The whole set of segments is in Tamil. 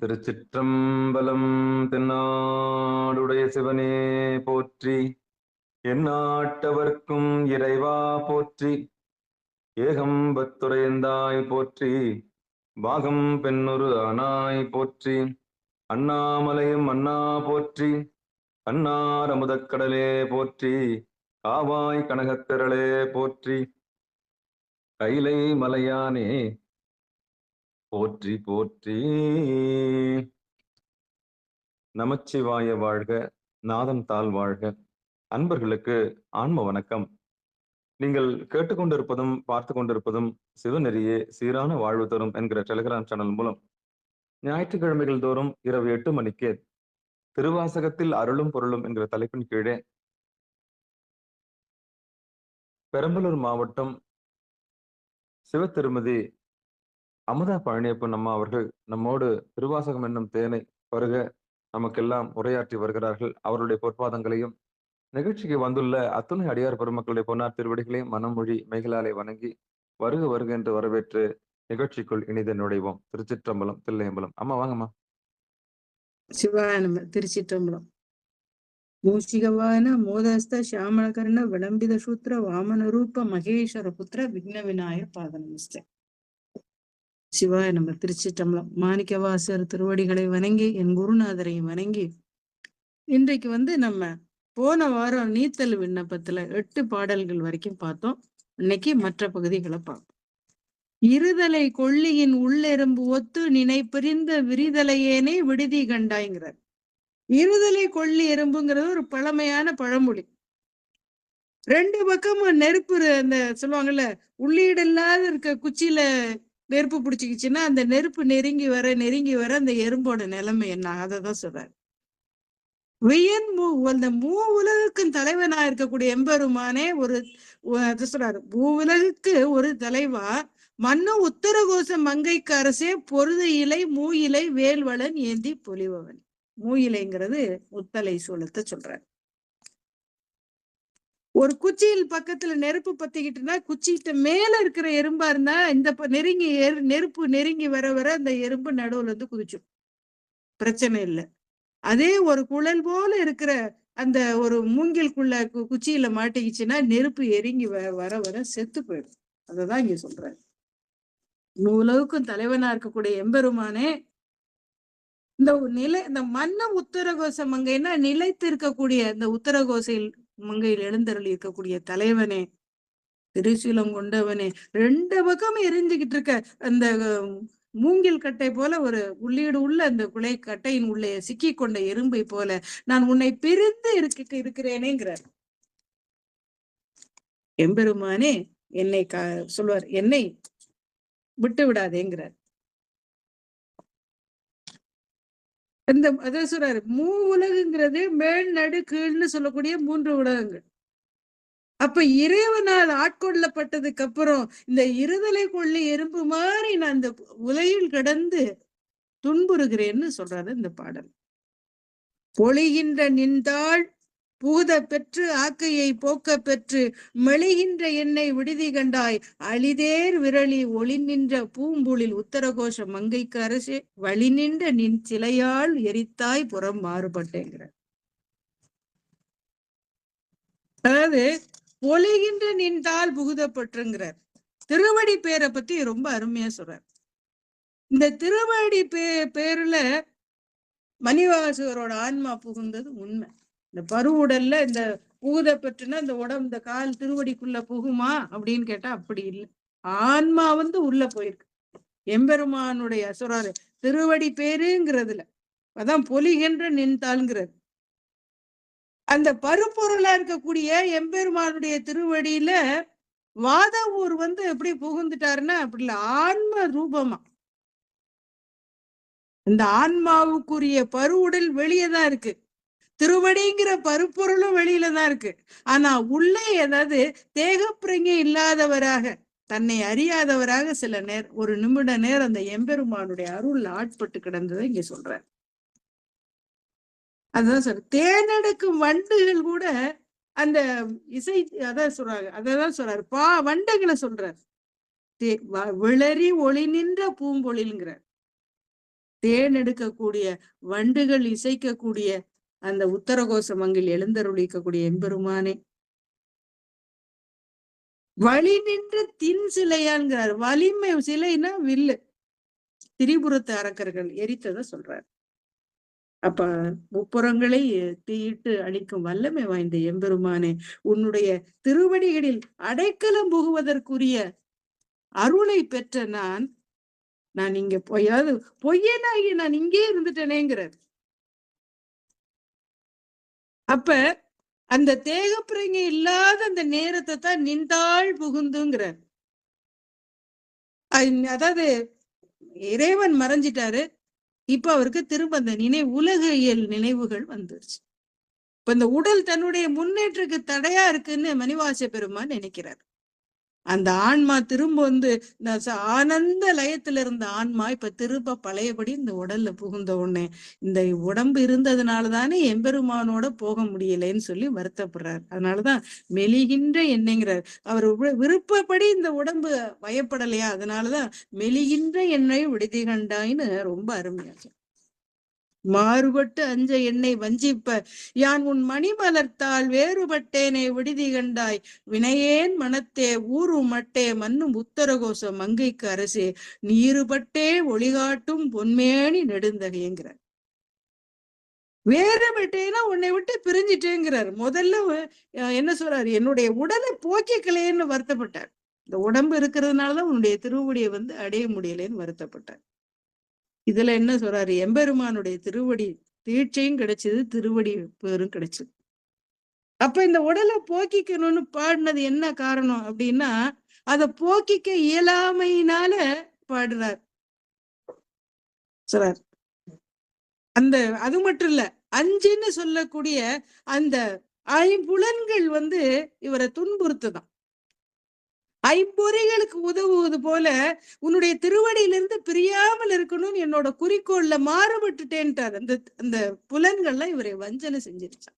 திருச்சிற்றம்பலம். தென்னாடுடைய சிவனே போற்றி. எந்நாட்டவர்க்கும் இறைவா போற்றி. ஏகம்பத்துரையந்தாய் போற்றி. பாகம் பெண்ணொரு ஆனாய் போற்றி. அண்ணாமலையும் அண்ணா போற்றி. அன்னார் அமுதக்கடலே போற்றி. காவாய் கனகத்திரளே போற்றி. கைலை மலையானே போற்றி போற்றி. நமச்சிவாய வாழ்க, நாதன் தாழ் வாழ்க. அன்பர்களுக்கு ஆன்ம வணக்கம். நீங்கள் கேட்டுக்கொண்டிருப்பதும் பார்த்து கொண்டிருப்பதும் சிவநெறியே சீரான வாழ்வு தரும் என்கிற டெலிகிராம் சேனல் மூலம் ஞாயிற்றுக்கிழமைகள் தோறும் இரவு 8 மணிக்கு திருவாசகத்தில் அருளும் பொருளும் என்கிற தலைப்பின் கீழே பெரம்பலூர் மாவட்டம் சிவத்திருமதி அமுதா பழனியப்பன் அம்மா அவர்கள் நம்மோடு திருவாசகம் என்னும் தேனை பருக நமக்கெல்லாம் உரையாற்றி வருகிறார்கள். அவருடைய பொற்பாதங்களையும் நிகழ்ச்சிக்கு வந்துள்ள அத்துணை அடியார் பெருமக்களுடைய பொன்னார் திருவடிகளையும் மனமொழி மெய்களாலே வணங்கி வருக வருக என்று வரவேற்று நிகழ்ச்சிக்குள் இனித நுழைவோம். திருச்சிற்றம்பலம், தில்லையம்பலம். அம்மா வாங்கம்மா. சிவாய நம. திருச்சிற்றம்பலம். மூஷிகவான மோதஸ்த ஷியாமளகர்ண விளம்பித சூத்திர வாமன ரூப மகேஸ்வர புத்திர விக்ன விநாயகர் பாத நமஸ்தே. சிவாய நம்ம. திருச்சிற்றம்பலம். மாணிக்கவாசர் திருவடிகளை வணங்கி என் குருநாதரையும் வணங்கி இன்றைக்கு நம்ம போன வாரம் நீத்தல் விண்ணப்பத்துல 8 பாடல்கள் வரைக்கும் பார்த்தோம். இன்னைக்கு மற்ற பகுதிகளை பார்ப்போம். இருதலை கொள்ளியின் உள்ளெரும்பு ஒத்து நினைப்பிரிந்த விரிதலையேனே விடுதி கண்டாய்ங்கிறார். இருதலை கொள்ளி எறும்புங்கிறது ஒரு பழமையான பழமொழி. 2 பக்கமும் நெருப்பு, அந்த சொல்லுவாங்கல்ல, உள்ளீடு இல்லாத இருக்க குச்சியில நெருப்பு பிடிச்சிக்கிச்சுன்னா அந்த நெருப்பு நெருங்கி வர அந்த எறும்போட நிலைமை என்ன, அததான் சொல்றாரு. அந்த உலகுக்கும் தலைவனா இருக்கக்கூடிய எம்பெருமானே சொல்றாரு, உலகுக்கு ஒரு தலைவா மண்ணு உத்தரகோச மங்கைக்கு அரசே பொருது இலை மூயிலை வேல்வளன் ஏந்தி பொலிபவன். மூயிலைங்கிறது முத்தலை சூழத்தை சொல்றாரு. ஒரு குச்சியில் பக்கத்துல நெருப்பு பத்திக்கிட்டுனா குச்சிகிட்ட மேல இருக்கிற எறும்பா இருந்தா இந்த நெருப்பு நெருங்கி வர அந்த எறும்பு நடுவுல இருந்து குதிச்சும் பிரச்சனை இல்லை. அதே ஒரு குழல் போல இருக்கிற அந்த ஒரு மூங்கில்குள்ள குச்சியில மாட்டிக்கிச்சுன்னா நெருப்பு எரிங்கி வர செத்து போயிடும். அததான் இங்க சொல்றாரு. உலகுக்கும் தலைவனா இருக்கக்கூடிய எம்பெருமானே இந்த மன்ன உத்தரகோச மங்கைன்னா நிலைத்து இருக்கக்கூடிய இந்த உத்தரகோசையில் மங்கையில் எழுந்தருள் இருக்கக்கூடிய தலைவனே, திருசீலம் கொண்டவனே, 2 பக்கமும் எரிஞ்சுக்கிட்டு இருக்க அந்த மூங்கில் கட்டை போல ஒரு உள்ளீடு உள்ள அந்த குலை கட்டையின் உள்ளே சிக்கி கொண்ட எறும்பை போல நான் உன்னை பிரிந்து இருக்கிறேனேங்கிறார் எம்பெருமானே. என்னை சொல்வார், என்னை விட்டு விடாதேங்கிறார். அதான் சொல்றாரு, உலகுங்கிறது மேல் நடு கீழ்னு சொல்லக்கூடிய 3 உலகங்கள். அப்ப இறைவனால் ஆட்கொள்ளப்பட்டதுக்கு அப்புறம் இந்த இருதலை கொள்ளி எறும்பு மாதிரி நான் இந்த உலகில் கிடந்து துன்புறுகிறேன்னு சொல்றாரு இந்த பாடல். பொழிகின்ற நின்றாள் பூத பெற்று ஆக்கையை போக்க பெற்று மெழுகின்ற என்னை விடுதி கண்டாய் அழிதேர் விரலி ஒளி நின்ற பூம்புளில் உத்தரகோஷ மங்கைக்கு அரசே வழி நின்ற நின் சிலையால் எரித்தாய் புறம் மாறுபட்டேங்கிற. அதாவது பொழிகின்ற நின்றால் புகுதப்பட்டுங்கிறார். திருவடி பேரை பத்தி ரொம்ப அருமையா சொல்றார். இந்த திருவடி பேருல மணிவாசகரோட ஆன்மா புகுந்தது உண்மை. இந்த பருவுடல்ல இந்த புகுத பெற்றுனா இந்த உடம்பு, இந்த கால் திருவடிக்குள்ள புகுமா அப்படின்னு கேட்டா அப்படி இல்லை. ஆன்மா உள்ள போயிருக்கு. எம்பெருமானுடைய சொல்றாரு திருவடி பேருங்கிறதுல அதான் பொலிகின்ற நின்றாள்ங்கிறது. அந்த பருப்பொருளா இருக்கக்கூடிய எம்பெருமானுடைய திருவடியில வாதவூர் எப்படி புகுந்துட்டாருன்னா அப்படி இல்லை, ஆன்ம ரூபமா. இந்த ஆன்மாவுக்குரிய பருவுடல் வெளியேதான் இருக்கு, திருவடிங்கிற பருப்பொருளும் வெளியில தான் இருக்கு. ஆனா உள்ளே ஏதாவது தேகப்பிரங்கை இல்லாதவராக, தன்னை அறியாதவராக சில ஒரு நிமிட நேரம் அந்த எம்பெருமானுடைய அருள் ஆட்பட்டு கிடந்ததை இங்க சொல்ற. அதுதான் சார், தேனெடுக்கும் வண்டுகள் கூட அந்த இசை அதான் சொல்றாங்க, அததான் சொல்றாரு. வண்டுகளை சொல்றார், விளரி ஒளி நின்ற பூம்பொழில்ங்கிறார். தேன் எடுக்கக்கூடிய வண்டுகள் இசைக்கக்கூடிய அந்த உத்தரகோச மங்கில் எழுந்தருளிக்கக்கூடிய எம்பெருமானே, வழி நின்ற தின் சிலையான்கிறார். வலிமை சிலைன்னா வில்லு, திரிபுரத்து அரக்கர்கள் எரித்ததை சொல்றார். அப்ப முப்புறங்களை தீயிட்டு அழிக்கும் வல்லமை வாய்ந்த எம்பெருமானே, உன்னுடைய திருவடிகளில் அடைக்கலம் புகுவதற்குரிய அருளை பெற்ற நான் இங்க அதாவது பொய்யனாகி நான் இங்கே இருந்துட்டேனேங்கிறார். அப்ப அந்த தேகப்பிரங்க இல்லாத அந்த நேரத்தை தான் நின்றாள் புகுந்துங்கிறார். அதாவது இறைவன் மறைஞ்சிட்டாரு, இப்ப அவருக்கு திரும்ப அந்த உலகியல் நினைவுகள் வந்துருச்சு. இப்ப இந்த உடல் தன்னுடைய முன்னேற்றத்துக்கு தடையா இருக்குன்னு மணிவாச பெருமான் நினைக்கிறார். அந்த ஆன்மா திரும்ப ஆனந்த லயத்துல இருந்த ஆன்மா இப்ப திரும்ப பழையபடி இந்த உடல்ல புகுந்த உடனே இந்த உடம்பு இருந்ததுனாலதானே எம்பெருமானோட போக முடியலைன்னு சொல்லி வருத்தப்படுறார். அதனாலதான் மெலிகின்ற எண்ணெய்ங்கிறார். அவர் விருப்பப்படி இந்த உடம்பு வயப்படலையா, அதனாலதான் மெலிகின்ற எண்ணெய் விடுதி கண்டாயின்னு ரொம்ப அருமையாச்சு. மாறுபட்டு அஞ்ச என்னை வஞ்சிப்ப யான் உன் மணிமலர்த்தால் வேறுபட்டேனே விடுதி கண்டாய் வினையேன் மனத்தே ஊரு மட்டே மண்ணும் உத்தரகோச மங்கைக்கு அரசே நீருபட்டே ஒளிகாட்டும் பொன்மேனி நெடுந்தகைங்கிறார். வேறுபட்டேன்னா உன்னை விட்டு பிரிஞ்சிட்டேங்கிறார். முதல்ல என்ன சொல்றாரு, என்னுடைய உடலை போக்கிக்கலையேன்னு வருத்தப்பட்டார். இந்த உடம்பு இருக்கிறதுனாலதான் உன்னுடைய திருவடியை அடைய முடியலேன்னு வருத்தப்பட்டார். இதுல என்ன சொல்றாரு, எம்பெருமானுடைய திருவடி தீட்சையும் கிடைச்சது, திருவடி பேரும் கிடைச்சது. அப்ப இந்த உடலை போக்கிக்கணும்னு பாடினது என்ன காரணம் அப்படின்னா, அதை போக்கிக்க இயலாமையினால பாடுறார் சொல்றார். அது மட்டும் இல்ல, அஞ்சுன்னு சொல்லக்கூடிய அந்த ஐம்புலன்கள் இவரை துன்புறுத்துதான். ஐம்பொறிகளுக்கு உதவுவது போல உன்னுடைய திருவடியிலிருந்து பிரியாமல் இருக்கணும்னு என்னோட குறிக்கோள்ல மாறுபட்டுட்டேன்ட்டார். அந்த புலன்கள்லாம் இவரை வஞ்சனை செஞ்சிருச்சான்.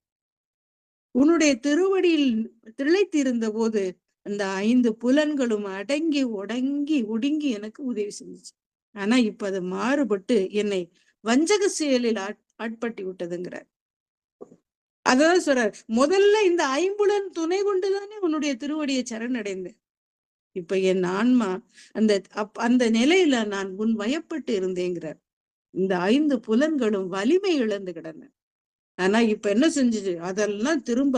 உன்னுடைய திருவடியில் திளைத்திருந்த போது அந்த 5 புலன்களும் அடங்கி ஒடுங்கி எனக்கு உதவி செஞ்சிச்சு. ஆனா இப்ப அது மாறுபட்டு என்னை வஞ்சக செயலில் ஆட்பட்டி விட்டதுங்கிறார். அதான் சொல்றார், முதல்ல இந்த ஐம்புலன் துணை கொண்டுதானே உன்னுடைய திருவடியை சரணடைந்தேன். இப்ப என் ஆன்மா அந்த நிலையில நான் உன் வயப்பட்டு இருந்தேங்கிறார். இந்த 5 புலன்களும் வலிமை இழந்து கிடந்த. ஆனா இப்ப என்ன செஞ்சுது, அதெல்லாம் திரும்ப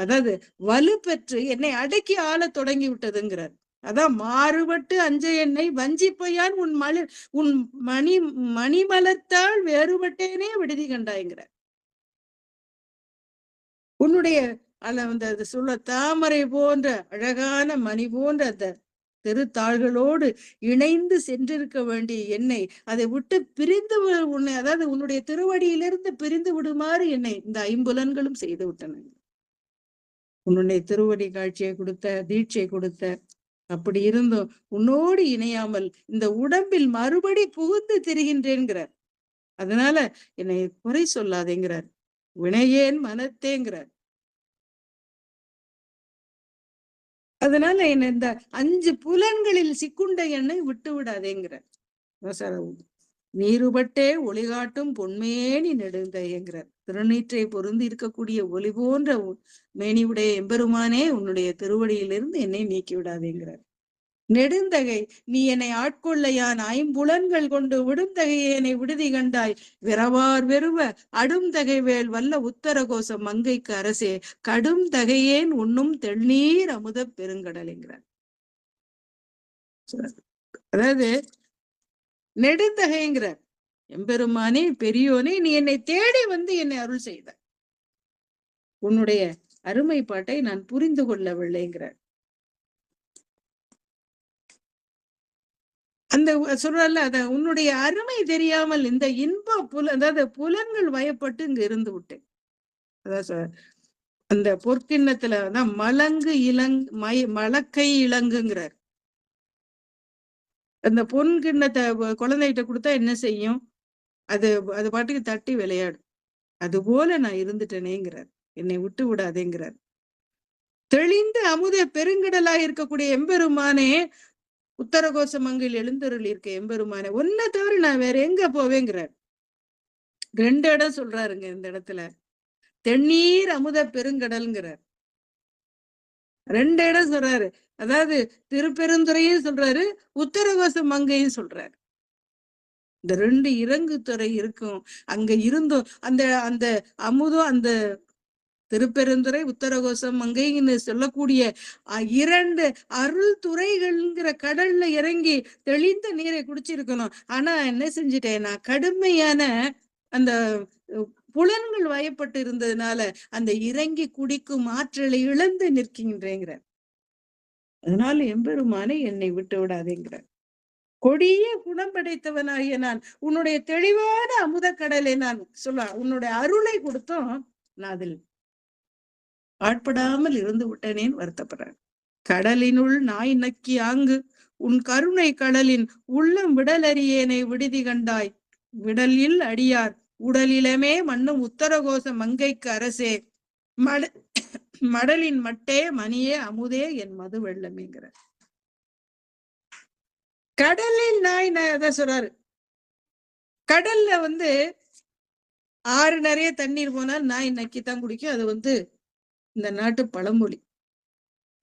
அதாவது வலு பெற்று என்னை அடக்கி ஆள தொடங்கி விட்டதுங்கிறார். அதான் மாறுபட்டு அஞ்ச என்னை வஞ்சிப்பையான் உன் மணிமலர்த்தால் வேறுபட்டேனே விடுதி கண்டாய்கிறார். உன்னுடைய அது சொல்ல தாமரை போன்ற அழகான மணி போன்ற அந்த திருத்தாள்களோடு இணைந்து சென்றிருக்க வேண்டிய என்னை அதை விட்டு பிரிந்து உன்னை, அதாவது உன்னுடைய திருவடியிலிருந்து பிரிந்து விடுமாறு என்னை இந்த ஐம்புலன்களும் செய்து விட்டன. உன்னுடைய திருவடி காட்சியை கொடுத்த, தீட்சை கொடுத்த, அப்படி இருந்தும் உன்னோடு இணையாமல் இந்த உடம்பில் மறுபடி புகுந்து திரிகின்றேங்கிறார். அதனால என்னை குறை சொல்லாதேங்கிறார். வினையேன் மனத்தேங்கிறார். அதனால என்ன இந்த 5 புலன்களில் சிக்குண்ட எண்ணெய் விட்டு விடாதேங்கிறார். நீருபட்டே ஒளிகாட்டும் பொன்மேனி நெடுந்தகைங்கிறார். திருநீற்றை பொருந்தி இருக்கக்கூடிய ஒளி போன்ற மேனியுடைய எம்பெருமானே, உன்னுடைய திருவடியிலிருந்து என்னை நீக்கி விடாதேங்கிறார். நெடுந்தகை நீ என்னை ஆட்கொள்ள யான் ஐம்புலன்கள் கொண்டு விடுந்தகையே என்னை விடுதி கண்டாய் விரவார் வெறுவ அடும் தகைவேல் வல்ல உத்தரகோச மங்கைக்கு அரசே கடும் தகையேன் உண்ணும் தெள்நீர் அமுத பெருங்கடலைங்கிறார். அதாவது நெடுந்தகைங்கிறார். எம்பெருமானே, பெரியோனே, நீ என்னை தேடி என்னை அருள் செய்த. உன்னுடைய அருமை பாட்டை நான் புரிந்து கொள்ளவில்லைங்கிறார். அந்த சொல்றல அத உன்னுடைய அருமை தெரியாமல் இந்த அதாவது புலன்கள் வயப்பட்டு இங்க இருந்து விட்டேன். அதான் அந்த பொற்கிண்ணத்துலதான் மலங்கு மலக்கை இலங்குங்கிறார். அந்த பொன் கிண்ணத்தை குழந்தைகிட்ட கொடுத்தா என்ன செய்யும், அது பாட்டுக்கு தட்டி விளையாடும். அது போல நான் இருந்துட்டேனேங்கிறார். என்னை விட்டு விடாதேங்கிறார். தெளிந்த அமுத பெருங்கடலாய் இருக்கக்கூடிய எம்பெருமானே, உத்தரகோச மங்கையில் எழுந்தருள் இருக்க எம்பெருமானே, ஒன்ன தவிர நான் வேற எங்க போவேங்கிறார். 2 இடம் சொல்றாருங்க இந்த இடத்துல. தென்னீர் அமுத பெருங்கடல்ங்கிறார். 2 இடம் சொல்றாரு. அதாவது திருப்பெருந்துறையும் சொல்றாரு, உத்தரகோச மங்கையும் சொல்றாரு. இந்த 2 இறங்கு துறை இருக்கும். அங்க இருந்தும் அந்த அந்த அமுதம், அந்த திருப்பெருந்துறை உத்தரகோசம் மங்கைன்னு சொல்லக்கூடிய 2 அருள் துறைகள்ங்கிற கடல்ல இறங்கி தெளிந்த நீரை குடிச்சிருக்கணும். ஆனா என்ன செஞ்சுட்டேன், நான் கடுமையான அந்த புலன்கள் வயப்பட்டு இருந்ததுனால அந்த இறங்கி குடிக்கும் ஆற்றலை இழந்து நிற்கின்றேங்கிற. அதனால எம்பெருமானை என்னை விட்டு விடாதேங்கிற. கொடிய குணம் படைத்தவனாகிய நான் உன்னுடைய தெளிவான அமுத கடலை நான் உன்னுடைய அருளை கொடுத்தோம், நான் அதில் ஆட்படாமல் இருந்து விட்டனேன்னு வருத்தப்படுறார். கடலினுள் நாய் நக்கி ஆங்கு உன் கருணை கடலின் உள்ளம் விடலறியேனை விடுதி கண்டாய். விடலில் அடியார் உடலிலமே மண்ணும் உத்தரகோச மங்கைக்கு அரசே மடலின் மட்டே மணியே அமுதே என் மது வெள்ளமேங்கிற. கடலில் நாய் அதான் சொல்றாரு. கடல்ல ஆறு நிறைய தண்ணீர் போனால் நாய் நக்கித்தான் குடிக்கும். அது இந்த நாட்டு பழமொழி.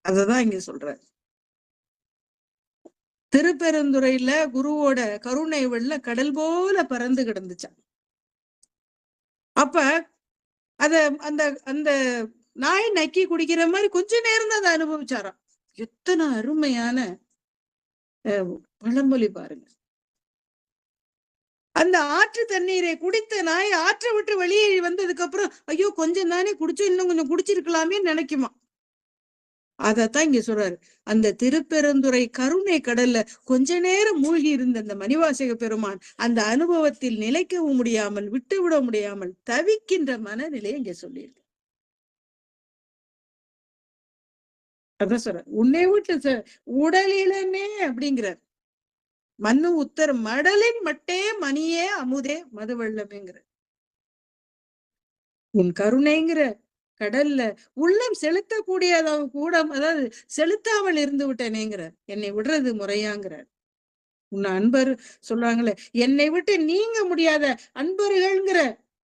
அததான் இங்க சொல்றாரு. திருப்பெருந்துறையில குருவோட கருணை வெள்ள கடல் போல பறந்து கிடந்துச்சான். அப்ப அந்த அந்த நாய் நக்கி குடிக்கிற மாதிரி கொஞ்ச நேரம் தான் அதை அனுபவிச்சாராம். எத்தனை அருமையான பழமொழி பாருங்க. அந்த ஆற்று தண்ணீரை குடித்த நாய் ஆற்றை விட்டு வெளியே வந்ததுக்கு அப்புறம் ஐயோ கொஞ்சம் தானே குடிச்சோம், இன்னும் கொஞ்சம் குடிச்சிருக்கலாமே நினைக்குமா. அதத்தான் இங்க சொல்றாரு. அந்த திருப்பெருந்துறை கருணை கடல்ல கொஞ்ச நேரம் மூழ்கி இருந்த அந்த மணிவாசக பெருமான் அந்த அனுபவத்தில் நிலைக்கவும் முடியாமல் விட்டு விட முடியாமல் தவிக்கின்ற மனநிலையை இங்க சொல்லியிருக்கு. அதான் சொல்ற உன்னை விட்டு உடலிலமே அப்படிங்கிறார். மண்ணு உத்தர மடலின் மட்டே மணியே அமுதே மதுவெள்ளமேங்கிற. உன் கருணைங்கிற கடல்ல உள்ளம் செலுத்தக்கூடியத கூட, அதாவது செலுத்தாமல் இருந்து விட்டனேங்கிற. என்னை விடுறது முறையாங்கிறார். உன்னை அன்பர் சொல்றாங்களே, என்னை விட்டு நீங்க முடியாத அன்பர்கள்ங்கிற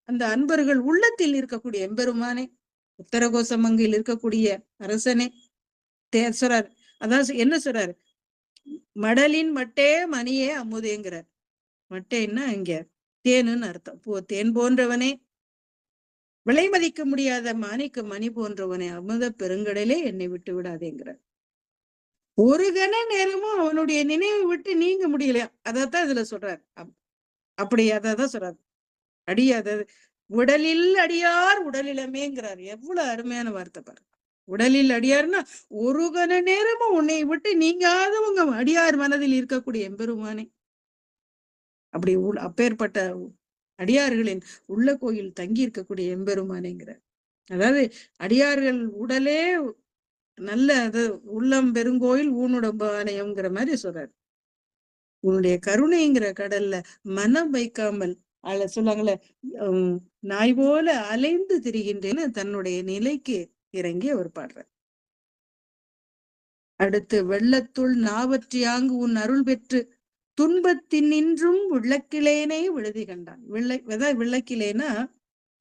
அந்த அன்பர்கள் உள்ளத்தில் இருக்கக்கூடிய எம்பெருமானே, உத்தரகோசமங்கையில் இருக்கக்கூடிய அரசனே சொல்றார். அதான் என்ன சொல்றாரு, மடலின் மட்டே மணியே அமுதேங்கிறார். மட்டேன்னா இங்க தேனுன்னு அர்த்தம். தேன் போன்றவனே, விலை மதிக்க முடியாத மாணிக்க மணி போன்றவனே, அமுத பெருங்கடலே என்னை விட்டு விடாதேங்கிறார். ஒரு கண நேரமும் அவனுடைய நினைவை விட்டு நீங்க முடியலையா. அதான் இதுல சொல்றாரு. அப்படி அதான் சொல்றாரு. அதாவது உடலில் அடியார் உடலிலமேங்கிறார். எவ்வளவு அருமையான வார்த்தை பாரு. உடலில் அடியார்னா ஒரு கண நேரமும் உன்னை விட்டு நீங்காதவங்க அடியார் மனதில் இருக்கக்கூடிய எம்பெருமானே. அப்படி அப்பேற்பட்ட அடியார்களின் உள்ள கோயில் தங்கி இருக்கக்கூடிய எம்பெருமானேங்கிற. அதாவது அடியார்கள் உடலே நல்ல உள்ளம் பெருங்கோயில் ஊனுடம்பானையம்ங்கிற மாதிரி சொல்றாரு. உன்னுடைய கருணைங்கிற கடல்ல மனம் வைக்காமல் சொல்லுவாங்களே, நாய் போல அலைந்து திரிகின்றேன்னு தன்னுடைய நிலைக்கு இறங்கி அவர் பாடுறார். அடுத்து வெள்ளத்துள் நாவற்றியாங்கு உன் அருள் பெற்று துன்பத்தின் நின்றும் விளக்கிலேனே விழுதி கண்டான். விளக்கிலேனா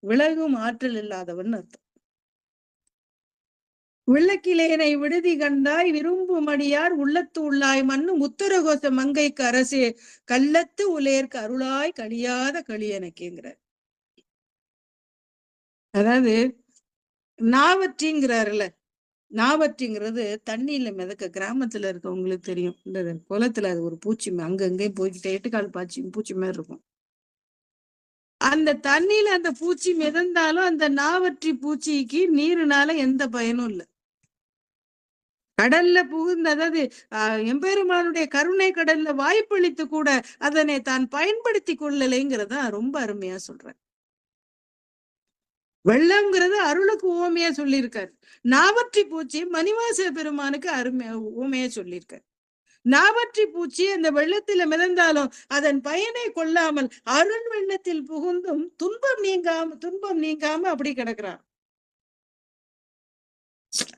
விலகும் ஆற்றல் இல்லாதவன் அர்த்தம். விளக்கிலேனை விடுதி கண்டாய் விரும்பும் அடியார் உள்ளத்து உள்ளாய் மண்ணும் உத்தரகோச மங்கைக்கு அரசே கள்ளத்து உலேர்க்கு அருளாய் கழியாத களி எனக்குங்கிறார். அதாவது நாவற்றிங்கிறாருல, நாவற்றிங்கிறது தண்ணியில மிதக்க. கிராமத்துல இருக்கவங்களுக்கு தெரியும். இந்த குளத்துல அது ஒரு பூச்சி அங்கங்கேயும் போய்கிட்டே எட்டுக்கால் பூச்சி மாதிரி இருக்கும். அந்த தண்ணியில அந்த பூச்சி மிதந்தாலும் அந்த நாவற்றி பூச்சிக்கு நீருனால எந்த பயனும் இல்லை. கடல்ல புகுந்து, அதாவது எம்பெருமானுடைய கருணை கடல்ல வாய்ப்பளித்து கூட அதனை தான் பயன்படுத்தி கொள்ளலைங்கிறத ரொம்ப அருமையா சொல்றேன். வெள்ளம்ங்கிறது அருளுக்கு ஊமையா சொல்லியிருக்காரு. நாவற்றி பூச்சி மணிவாச பெருமானுக்கு அருமையா ஊமையா சொல்லியிருக்காரு. நாவற்றி பூச்சி அந்த வெள்ளத்தில மிதந்தாலும் அதன் பயனை கொள்ளாமல் அருள் வெள்ளத்தில் புகுந்தும் துன்பம் நீங்காம அப்படி கிடக்குறான்.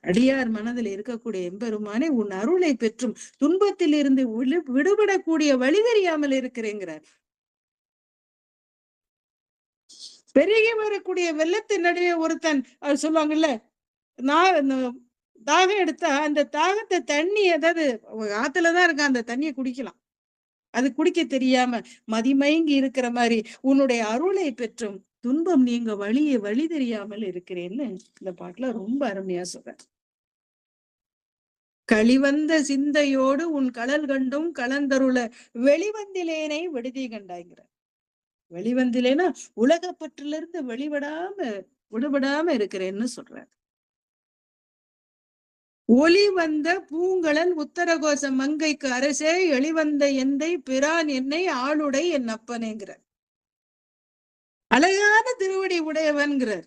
அடியார் மனதில் இருக்கக்கூடிய எம்பெருமானே, உன் அருளை பெற்றும் துன்பத்தில் இருந்து விடுபடக்கூடிய வழி தெரியாமல் இருக்கிறேங்கிறார். பெருகி வரக்கூடிய வெள்ளத்தின் நடுவே ஒருத்தன் சொல்லுவாங்கல்ல, நான் தாகம் எடுத்தா அந்த தாகத்தை தண்ணி, அதாவது ஆத்துலதான் இருக்கான், அந்த தண்ணியை குடிக்கலாம். அது குடிக்க தெரியாம மதிமயங்கி இருக்கிற மாதிரி உன்னுடைய அருளை பெற்றும் துன்பம் நீங்க வழி தெரியாமல் இருக்கிறேன்னு இந்த பாட்டுல ரொம்ப அருமையா சொல்ற. களிவந்த சிந்தையோடு உன் கடல் கண்டும் கலந்தருள வெளிவந்திலேனை விடுதி கண்டாய்ங்கிற. வெளிவந்திலேனா உலகப்பற்றில இருந்து விடுபடாம இருக்கிறேன்னு சொல்ற. ஒளி வந்த பூங்கலன் உத்தரகோச மங்கைக்கு அரசே எளிவந்த எந்தை பிரான் என்னை ஆளுடை என் அப்பனேங்கிற. அழகான திருவடி உடையவன்கிறார்.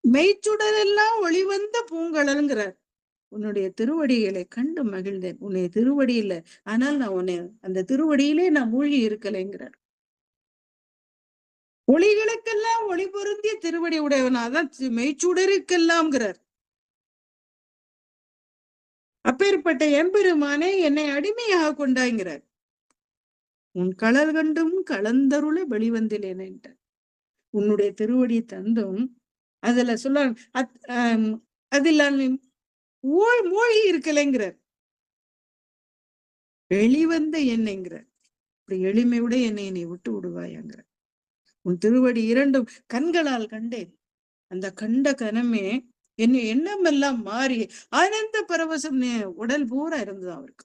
மெய்ச்சுடர் எல்லாம் ஒளிவந்த பூங்கலன்கிறார். உன்னுடைய திருவடிகளை கண்டு மகிழ்ந்தேன். உன்னை திருவடியில, ஆனால் நான் உன்னை அந்த திருவடியிலே நான் மூழ்கி இருக்கலைங்கிறார். ஒளிகளுக்கெல்லாம் ஒளி பொருந்திய திருவடி உடையவனாதான் மெய்ச்சுடருக்கெல்லாம்ங்கிறார். அப்பேற்பட்ட எம்பெருமானே என்னை அடிமையாக கொண்டாய்கிறார். உன் களல் கண்டும் கலந்தருள வெளிவந்திலேன் என்ற உன்னுடைய திருவடி தந்தும் அதுல சொல்ல அதில் மூழ்கி இருக்கலைங்கிறார். வெளிவந்த என்னைங்கிறார். இப்படி எளிமையோட என்னை விட்டு விடுவாயாங்கிற. உன் திருவடி இரண்டும் கண்களால் கண்டேன். அந்த கண்ட கனமே என்ன எண்ணம் எல்லாம் மாறி ஆனந்த பரவசம் உடல் பூரா இருந்தது அவருக்கு.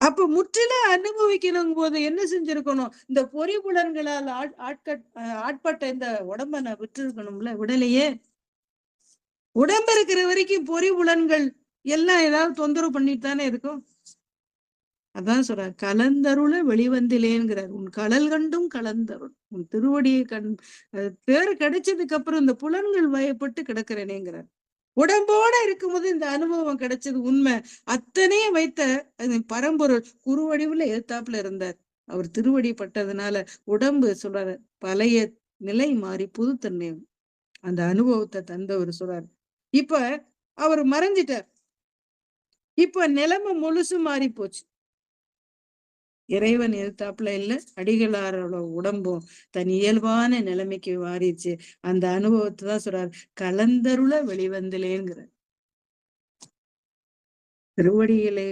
அப்ப முற்றில அனுபவிக்கணும் போது என்ன செஞ்சிருக்கணும்? இந்த பொறிபுலன்களால் ஆட்பட்ட இந்த உடம்ப நான் விட்டுருக்கணும்ல. உடலையே உடம்பு இருக்கிற வரைக்கும் பொறிபுலன்கள் எல்லாம் ஏதாவது தொந்தரவு பண்ணிட்டு தானே இருக்கும். அதான் சொல்ற, கலந்தருள வெளிவந்திலேங்கிறார். உன் கடல் கண்டும் கலந்தருள். உன் திருவடியை பேரு கிடைச்சதுக்கு அப்புறம் இந்த புலன்கள் வயப்பட்டு கிடக்கிறேனேங்கிறார். உடம்போட இருக்கும்போது இந்த அனுபவம் கிடைச்சது உண்மை. அத்தனையும் வைத்த பரம்பொருள் குருவடிவுல எதிர்த்தாப்புல இருந்தார். அவர் திருவடி பட்டதுனால உடம்பு சொல்றாரு, பழைய நிலை மாறி புதுத்தன்மை அந்த அனுபவத்தை தந்தவர் சொல்றாரு. இப்ப அவர் மறைஞ்சிட்டார். இப்ப நிலைமை முழுசு மாறி போச்சு. இறைவன் எதிர்த்தாப்புல இல்ல, அடிகளாரோட உடம்பும் தன் இயல்பான நிலைமைக்கு மாறிடுச்சு. அந்த அனுபவத்தை தான் சொல்றாரு, கலந்தருள வெளிவந்திலேங்கிற. திருவடிகளை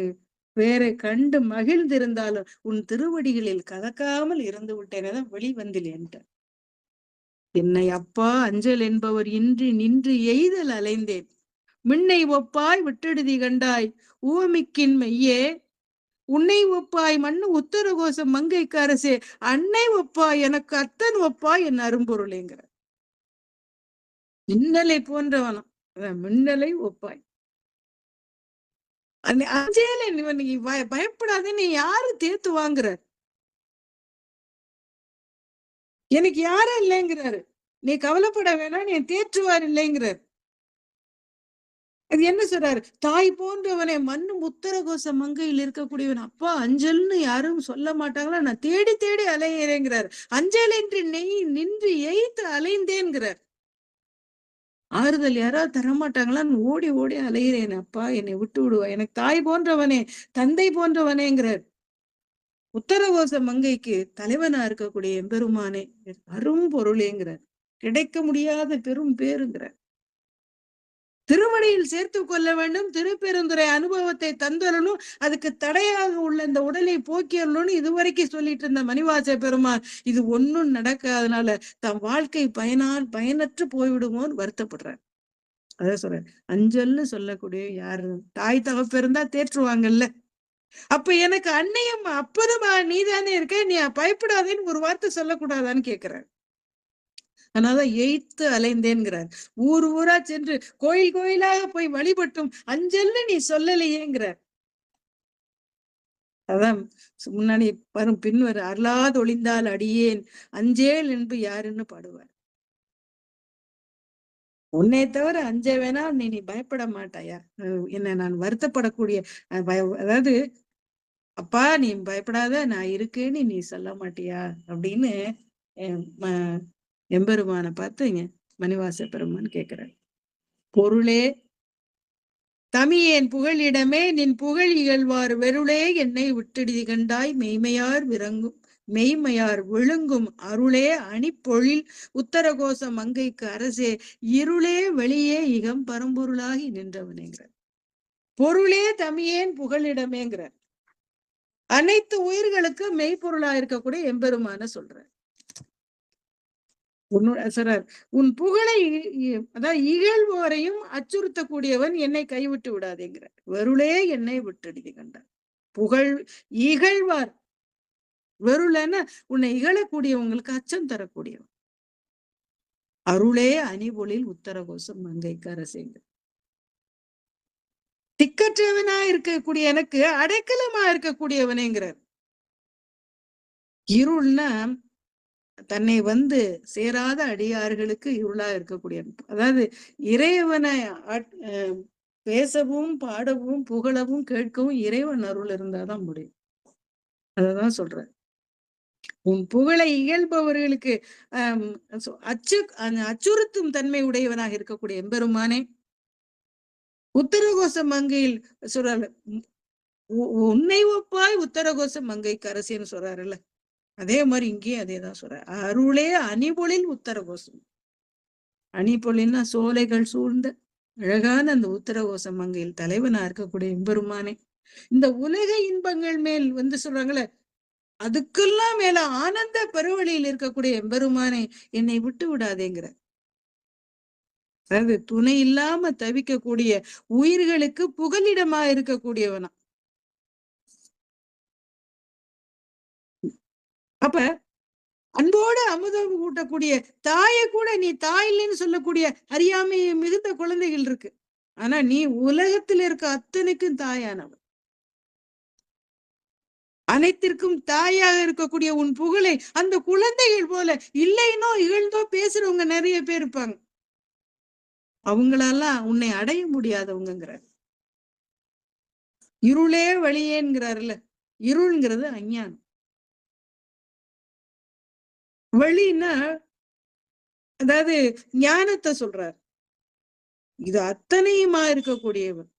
வேற கண்டு மகிழ்ந்திருந்தாலும் உன் திருவடிகளில் கலக்காமல் இருந்து விட்டேனதான் வெளிவந்திலேன்ட்ட. என்னை அப்பா அஞ்சல் என்பவர் இன்றி நின்று எய்தல் அலைந்தேன். மின்னை ஒப்பாய் விட்டெடுதி கண்டாய் ஊமிக்கின் மெய்யே. உன்னை ஒப்பாய் மண்ணு உத்தரகோசம் மங்கைக்கு அரசே. அன்னை ஒப்பாய் எனக்கு அத்தன் ஒப்பாய் என் அரும்பொருளேங்கிற. மின்னலை போன்றவனும் மின்னலை ஒப்பாய். அஞ்சேல நீ பயப்படாத, நீ யாரு தேத்து வாங்குற? எனக்கு யாரும் இல்லைங்கிறாரு. நீ கவலைப்பட வேணாம், நீ தேற்றுவார் இல்லைங்கிறார். அது என்ன சொல்றாரு? தாய் போன்றவனை மண்ணும் உத்தரகோச மங்கையில் இருக்கக்கூடியவன். அப்பா அஞ்சல்னு யாரும் சொல்ல மாட்டாங்களா? நான் தேடி தேடி அலையிறேங்கிறார். அஞ்சல் என்று நின்று எய்த்து அலைந்தேன்கிறார். ஆறுதல் யாராவது தரமாட்டாங்களான்னு ஓடி ஓடி அலையிறேன். அப்பா என்னை விட்டு விடுவா, எனக்கு தாய் போன்றவனே தந்தை போன்றவனேங்கிறார். உத்தரகோச மங்கைக்கு தலைவனா இருக்கக்கூடிய எம்பெருமானே அரும் பொருளேங்கிறார். கிடைக்க முடியாத பெரும் பேருங்கிறார். திருமணியில் சேர்த்து கொள்ள வேண்டும். திருப்பெருந்துறை அனுபவத்தை தந்தரணும். அதுக்கு தடையாக உள்ள இந்த உடலை போக்கியறணும்னு இதுவரைக்கும் சொல்லிட்டு இருந்த மணிவாச பெருமான் இது ஒன்னும் நடக்காதனால தம் வாழ்க்கை பயனற்று போய்விடுமோன்னு வருத்தப்படுறார். அதான் சொல்றேன், அஞ்சல்னு சொல்லக்கூடிய யாரு தாய் தகப்ப இருந்தா தேற்றுவாங்கல்ல. அப்ப எனக்கு அன்னையும் அப்பதுமா நீதானே இருக்க, நீ பயப்படாதேன்னு ஒரு வார்த்தை சொல்லக்கூடாதான்னு கேட்கிறார். அதனாலதான் எய்த்து அலைந்தேன்கிறார். ஊர் ஊரா சென்று கோயில் கோயிலாக போய் வழிபட்டும் அஞ்சல்னு நீ சொல்லலையேங்கிறார். அதான் முன்னாடி வரும் பின்வரு அருளாது ஒளிந்தால் அடியேன் அஞ்சேல் என்பு யாருன்னு பாடுவார். உன்னை தவிர அஞ்ச வேணா நீ பயப்பட மாட்டாயா? என்ன நான் வருத்தப்படக்கூடிய அதாவது அப்பா நீ பயப்படாத நான் இருக்கேன்னு நீ சொல்ல மாட்டியா அப்படின்னு எம்பெருமான பார்த்துங்க மணிவாச பெருமான் கேட்கிறார், பொருளே தமியேன் புகழிடமே நின் புகழ் இகழ்வார் வெருளே என்னை விட்டுடி கண்டாய் மெய்மையார் விரங்கும் மெய்மையார் விழுங்கும் அருளே அணிப்பொழில் உத்தரகோச மங்கைக்கு அரசே இருளே வெளியே இகம் பரம்பொருளாகி நின்றவனேங்கிறார். பொருளே தமியேன் புகழிடமேங்கிறார். அனைத்து உயிர்களுக்கு மெய்ப்பொருளா இருக்கக்கூடிய எம்பெருமான சொல்றார். சொல்றார், உன் புகழை அதாவது இகழ்வோரையும் அச்சுறுத்தக்கூடியவன் என்னை கைவிட்டு விடாதேங்கிறார். வெருளே என்னை விட்டுடுதி கண்டார். புகழ் இகழ்வார், வெருளன்னா உன்னை இகழக்கூடியவங்களுக்கு அச்சம் தரக்கூடியவன். அருளே அணிபொழில் உத்தரகோசம் மங்கைக்கு அரசேங்க. திக்கற்றவனா இருக்கக்கூடிய எனக்கு அடைக்கலமா இருக்கக்கூடியவனேங்கிறார். இருள்னா தன்னை வந்து சேராத அடியார்களுக்கு இருளா இருக்கக்கூடிய, அதாவது இறைவனை பேசவும் பாடவும் புகழவும் கேட்கவும் இறைவன் அருள் இருந்தாதான் முடியும். அததான் சொல்ற. உன் புகழை இயல்பவர்களுக்கு அச்சுறுத்தும் தன்மை உடையவனாக இருக்கக்கூடிய எம்பெருமானே, உத்தரகோச மங்கையில் சொல்றாரு, உன்னை ஒப்பாய் உத்தரகோச மங்கைக்கு அரசின்னு சொல்றாருல்ல, அதே மாதிரி இங்கேயும் அதேதான் சொல்ற. அருளே அணிபொழில் உத்தரகோசம். அணிபொழில்னா சோலைகள் சூழ்ந்த அழகான அந்த உத்தரகோச மங்கையில் தலைவனா இருக்கக்கூடிய எம்பெருமானே, இந்த உலக இன்பங்கள் மேல் வந்து சொல்றாங்களே, அதுக்கெல்லாம் மேல ஆனந்த பெருவழியில் இருக்கக்கூடிய எம்பெருமானே என்னை விட்டு விடாதேங்கிற. அதாவது துணை இல்லாம தவிக்கக்கூடிய உயிர்களுக்கு புகலிடமா இருக்கக்கூடியவனா. அப்ப அன்போடு அமுதம் ஊட்டக்கூடிய தாயை கூட நீ தாய் இல்லைன்னு சொல்லக்கூடிய அறியாமை மிகுந்த குழந்தைகள் இருக்கு. ஆனா நீ உலகத்தில் இருக்க அத்தனைக்கும் தாயானவன். அனைத்திற்கும் தாயாக இருக்கக்கூடிய உன் புகழை அந்த குழந்தைகள் போல இல்லைன்னோ இகழ்ந்தோ பேசுறவங்க நிறைய பேர் இருப்பாங்க. அவங்களெல்லாம் உன்னை அடைய முடியாதவங்கிறார். இருளே வழியேங்கிறாருல, இருள்ங்கிறது அஞ்ஞானம். வழின்னா அதாவது ஞானத்தை சொல்றார். இது அத்தனையுமா இருக்கக்கூடியவன்.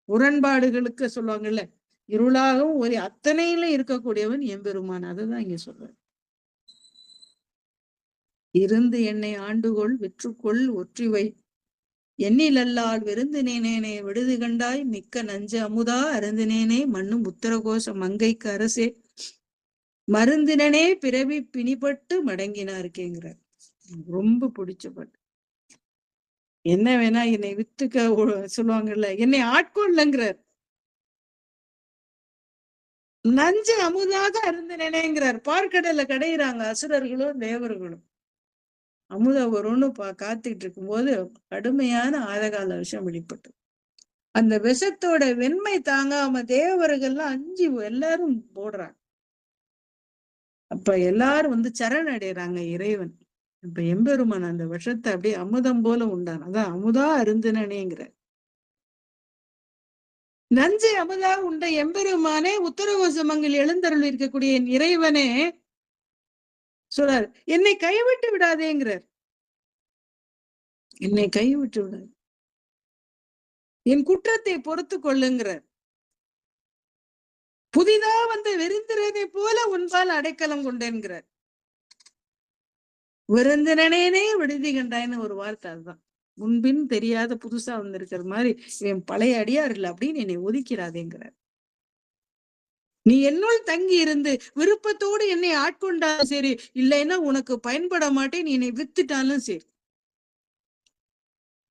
முரண்பாடுகளுக்கு சொல்லுவாங்கல்ல, இருளாகவும் ஒரு அத்தனையில இருக்கக்கூடியவன் எம்பெருமான். அதுதான் இங்க சொல்றார். இருந்து என்னை ஆண்டுகொள் வெற்றுக்கொள் ஒற்றிவை எண்ணிலல்லால் விருந்தினேனே விடுது கண்டாய் மிக்க நஞ்சு அமுதா அருந்தினேனே மண்ணும் உத்தரகோச மங்கைக்கு அரசே மருந்தினனே பிறவி பிணிப்பட்டு மடங்கினா இருக்கேங்கிறார். ரொம்ப பிடிச்ச பாட்டு. என்ன வேணா என்னை வித்துக்க சொல்லுவாங்கல்ல, என்னை ஆட்கொள்ளங்கிறார். நஞ்சு அமுதாக அருந்தினேங்கிறார். பார்க்கடல கடையிறாங்க அசுரர்களும் தேவர்களும். அமுத வரும்னு காத்துட்டு இருக்கும் போது கடுமையான ஆதகால விஷம் வெளிப்பட்டு அந்த விஷத்தோட வெண்மை தாங்காம தேவர்கள்லாம் அஞ்சு எல்லாரும் போடுறாங்க. அப்ப எல்லாரும் வந்து சரணடைறாங்க இறைவன். இப்ப எம்பெருமான் அந்த விஷத்தை அப்படியே அமுதம் போல உண்டான். அதான் அமுதா அருந்தினேங்கிற. நஞ்சு அமுதா உண்ட எம்பெருமானே உத்தரகோசமங்கள் எழுந்தருள் இருக்கக்கூடிய என் இறைவனே சொல்றார், என்னை கைவிட்டு விடாதேங்கிறார். என்னை கைவிட்டு விடாது, என் குற்றத்தை பொறுத்து கொள்ளுங்கிறார். புதிதா வந்து வெறிந்திரனை போல உன்பால் அடைக்கலம் கொண்டேன்கிறார். விருந்தினனே விடுதி கண்டாயின்னு ஒரு வார்த்தை. அதுதான் முன்பின் தெரியாத புதுசா வந்திருக்கிற மாதிரி என் பழைய அடியார் இல்லை அப்படின்னு என்னை ஒதுக்கிறாதேங்கிறார். நீ என்னுள் தங்கி இருந்து விருப்பத்தோடு என்னை ஆட்கொண்டாலும் சரி, இல்லைன்னா உனக்கு பயன்பட மாட்டேன், நீ என்னை வித்துட்டாலும் சரி.